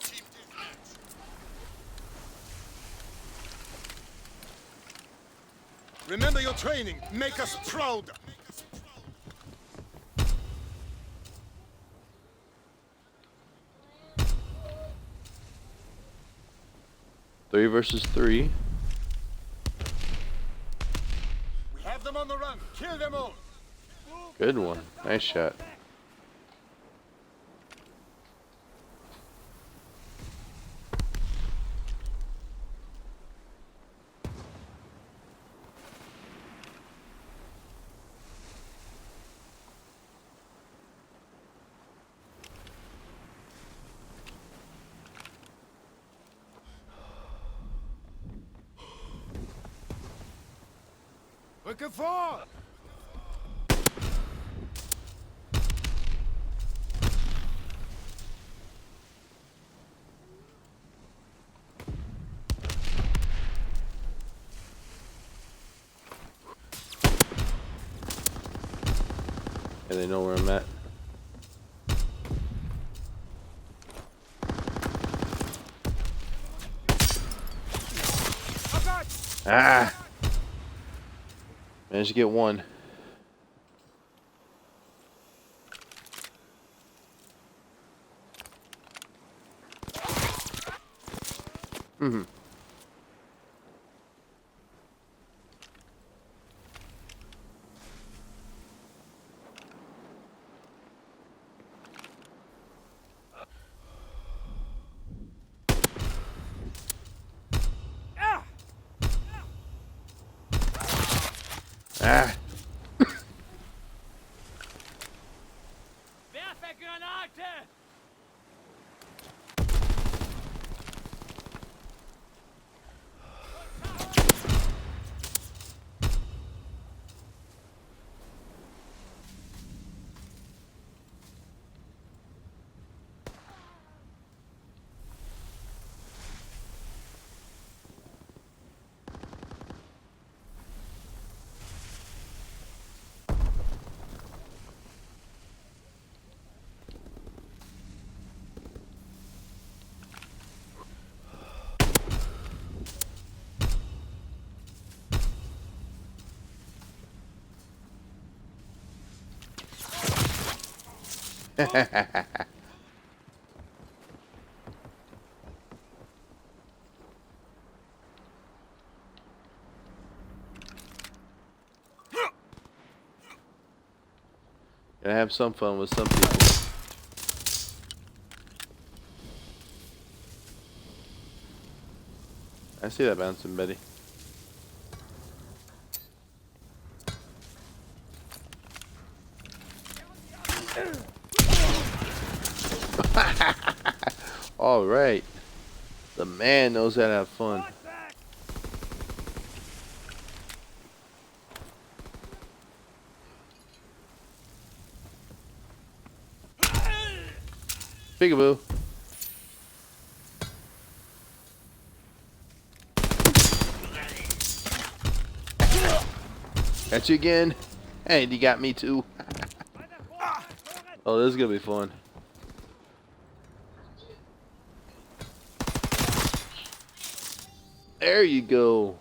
Remember your training. Make us proud. 3 versus 3. We have them on the run. Kill them all. Good one. Nice shot. Looking for. Yeah, they know where I'm at. Ah! Managed to get one. Mm-hmm. Ah! Gotta have some fun with some people. I see that bouncing, Betty. All right. The man knows how to have fun. Peekaboo. Got you again. And you got me too. Oh, this is gonna be fun. There you go.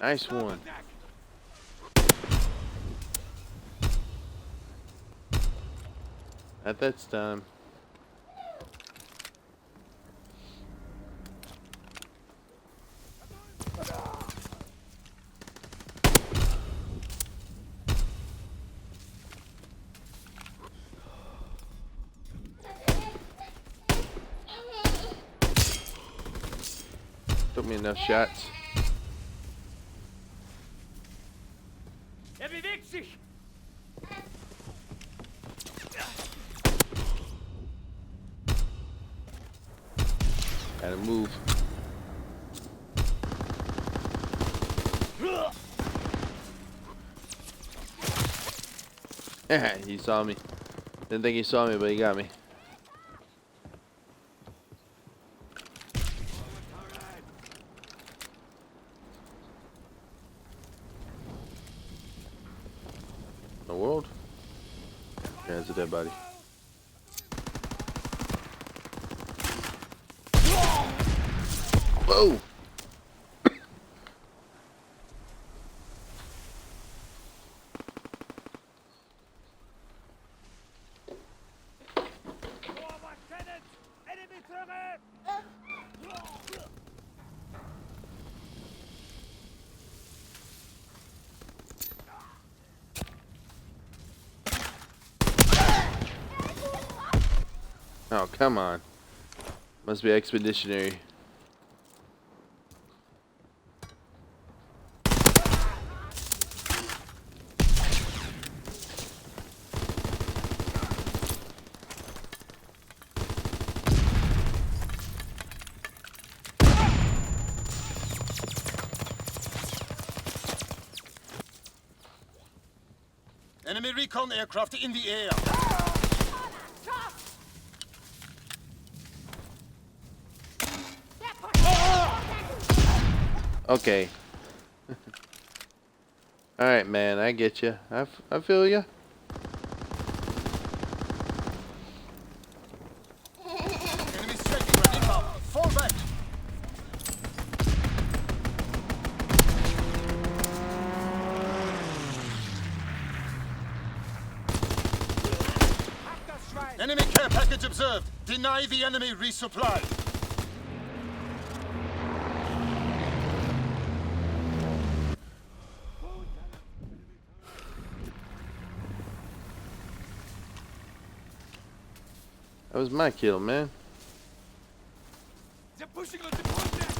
Nice one. At that time. Took me enough shots. Bewegt sich! Gotta move. He saw me. Didn't think he saw me, but he got me. The world? Yeah, it's a dead body. Whoa! Oh, come on. Must be expeditionary. Enemy recon aircraft in the air. Okay. Alright, man, I get you. I feel you. Enemy striking run inbound. Fall back. Enemy care package observed. Deny the enemy resupply. That was my kill, man. They're pushing on the contact!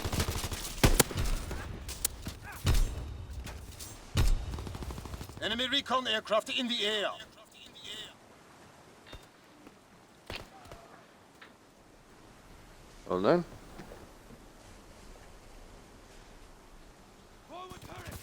Enemy recon aircraft in the air. Well done. Forward turret!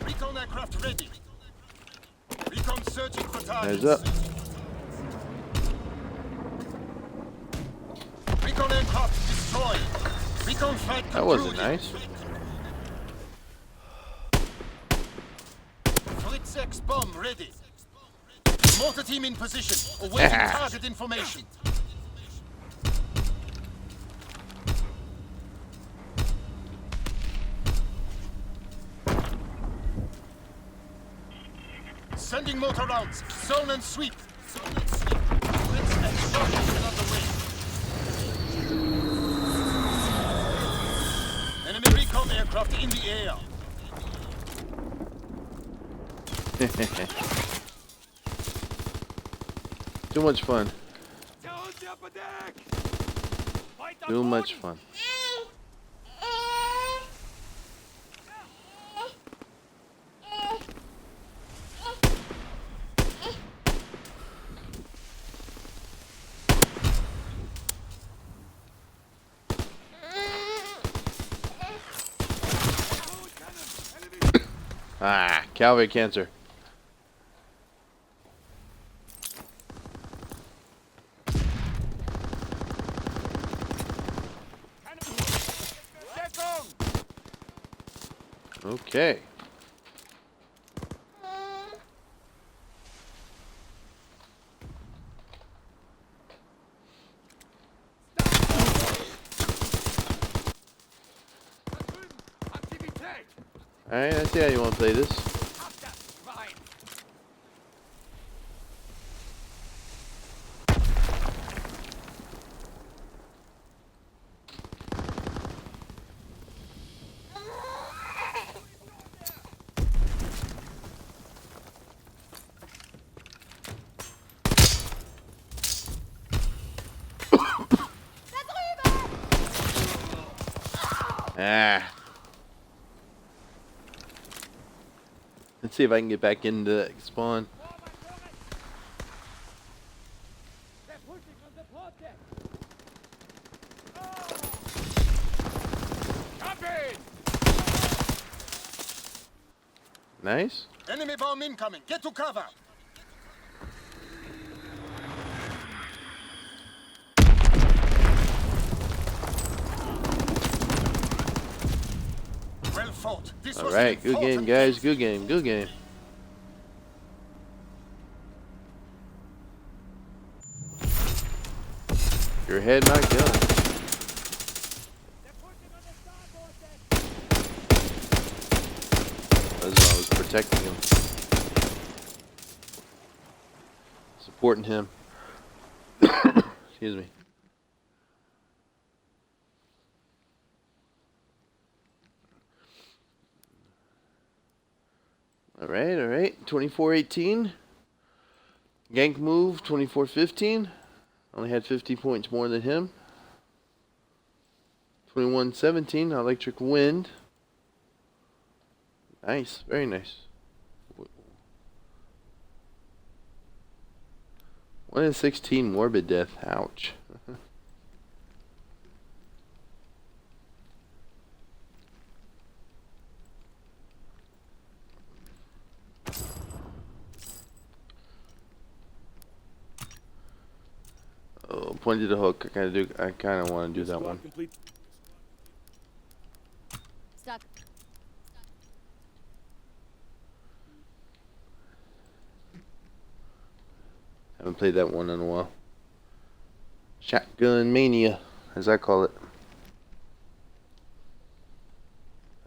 Recon aircraft ready. Recon searching for targets. Heads up. Recon aircraft destroyed. Recon flight That wasn't concluded. nice. Fritz X bomb ready. Mortar team in position, awaiting target information. Sending mortar rounds. Zone and sweep. Fritz X bomb is on the way. Enemy recon aircraft in the air. Too much fun. Down the upper deck! Fight on Too much board. fun. Ah, cavalry cancer. Okay. Alright, I see how you want to play this. Ah. Let's see if I can get back into that spawn. Nice. Enemy bomb incoming. Get to cover. Well fought. This was Alright, an good game, important guys. Good game, good game. Your head, my gun. As I was protecting him. Supporting him. Excuse me. Alright. 24-18. Gank move, 24-15. Only had 50 points more than him. 21-17, electric wind. Nice, very nice. 1 in 16 morbid death. Ouch. Oh, pointed to hook. I kind of want to do that one. Complete. Stuck. Haven't played that one in a while. Shotgun mania, as I call it.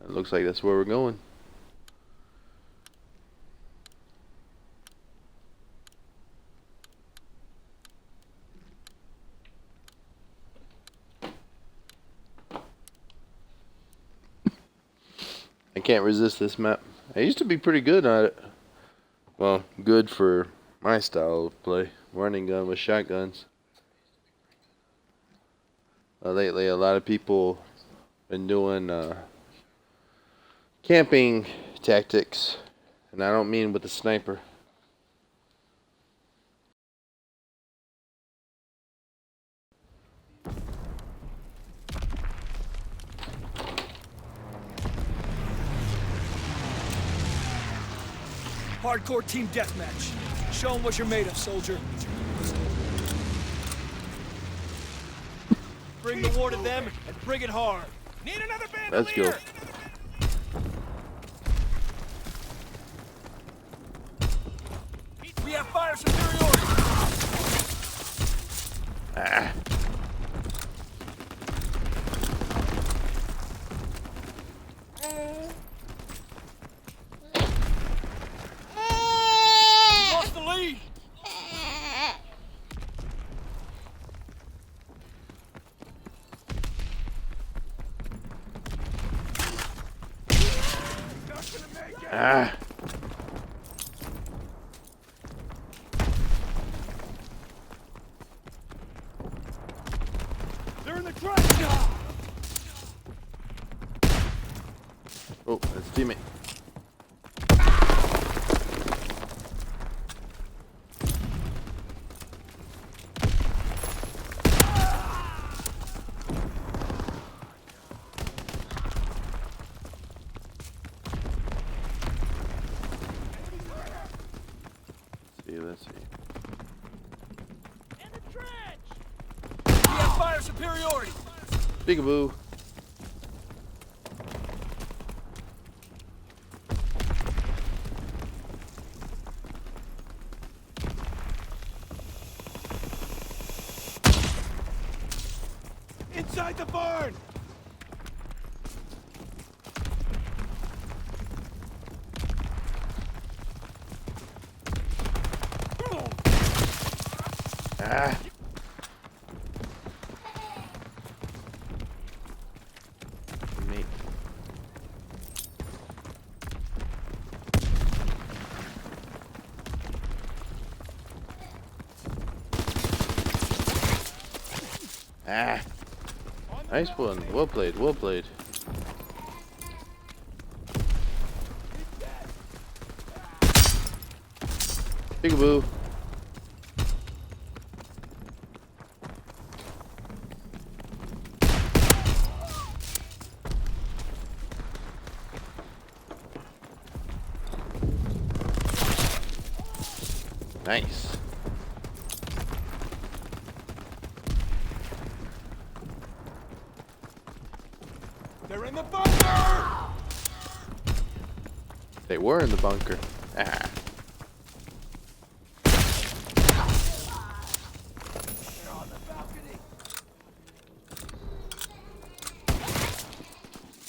It looks like that's where we're going. I can't resist this map. I used to be pretty good at it. Well, good for my style of play. Running gun with shotguns. Lately, a lot of people been doing camping tactics. And I don't mean with the sniper. Hardcore team deathmatch. Show 'em what you're made of, soldier. Bring the war to them and bring it hard. Need another Let's go. We have fire superiority. Ah. Lost the lead. Ah. They're in the trap. Oh, that's a teammate. Let's see. In the trench. We have fire superiority. Peekaboo. Inside the barn. Ah. Mate. Nice one. Well played. Well played. Peekaboo. Nice. They're in the bunker! They were in the bunker. Ah.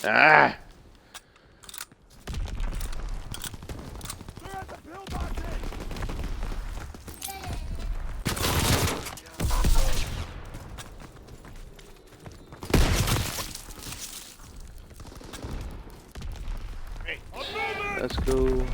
Ah. They're at the pillboxes! Let's go.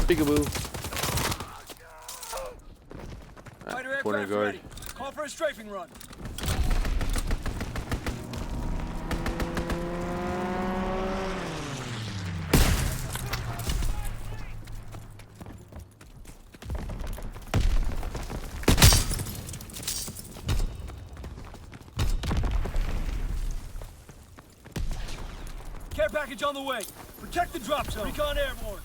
Peekaboo. Fighter Corner aircraft guard. ready. Call for a strafing run. Care package on the way. Protect the drop zone. Recon airborne.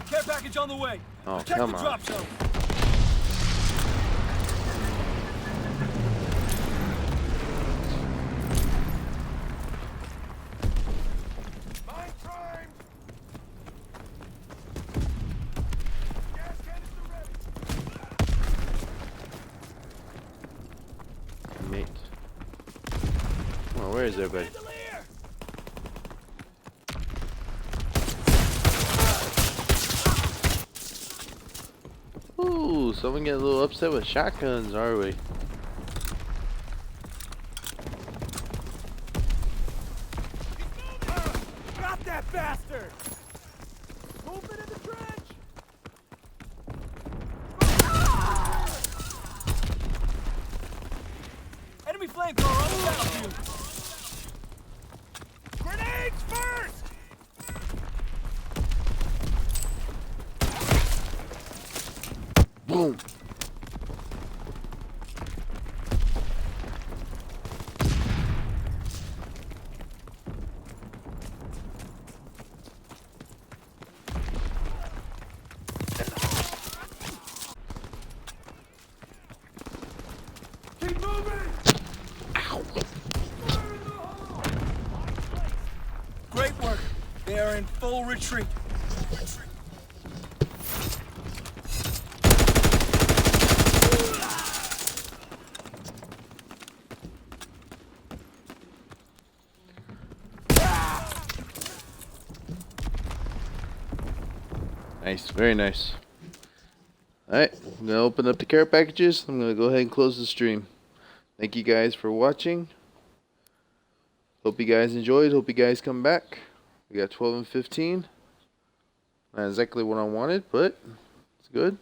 Care package on the way. Oh, Protect come the on. drop zone. Mine primed! Gas canister ready! Mate. Oh, where is everybody? Ooh, someone get a little upset with shotguns, are we? Got that bastard! Movement in the trench! Enemy flamethrower on the battlefield. Grenades first! Boom. Keep moving! Great work. They are in full retreat. Nice, very nice. Alright, I'm gonna open up the care packages. I'm gonna go ahead and close the stream. Thank you guys for watching. Hope you guys enjoyed. Hope you guys come back. We got 12 and 15. Not exactly what I wanted, but it's good.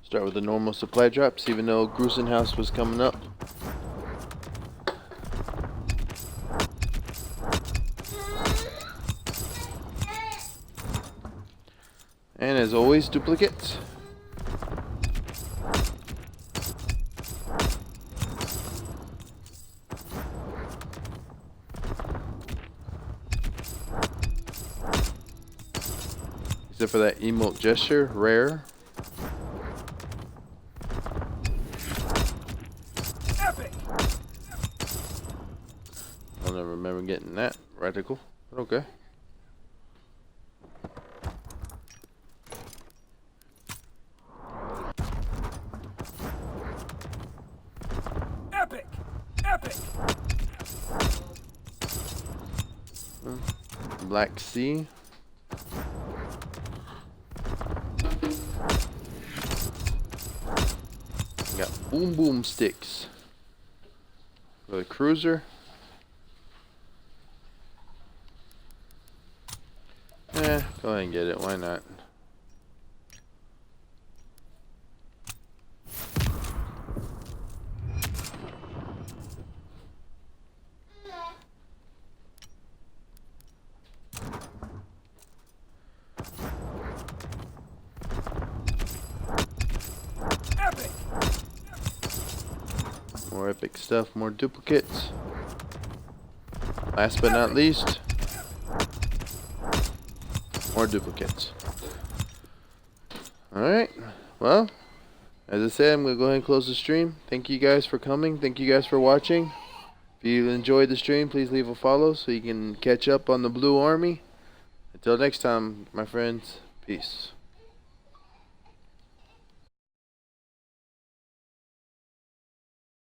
Start with the normal supply drops, even though Gruesome House was coming up. And as always, duplicates. for that emote gesture. Rare. Epic! I don't remember getting that reticle. But okay. Epic! Epic! Black Sea. Got boom boom sticks. For the cruiser. Go ahead and get it. Why not? Epic! More epic stuff, more duplicates. Last but not least, more duplicates. Alright, well, as I said, I'm going to go ahead and close the stream. Thank you guys for coming. Thank you guys for watching. If you enjoyed the stream, please leave a follow so you can catch up on the Blue Army. Until next time, my friends, peace.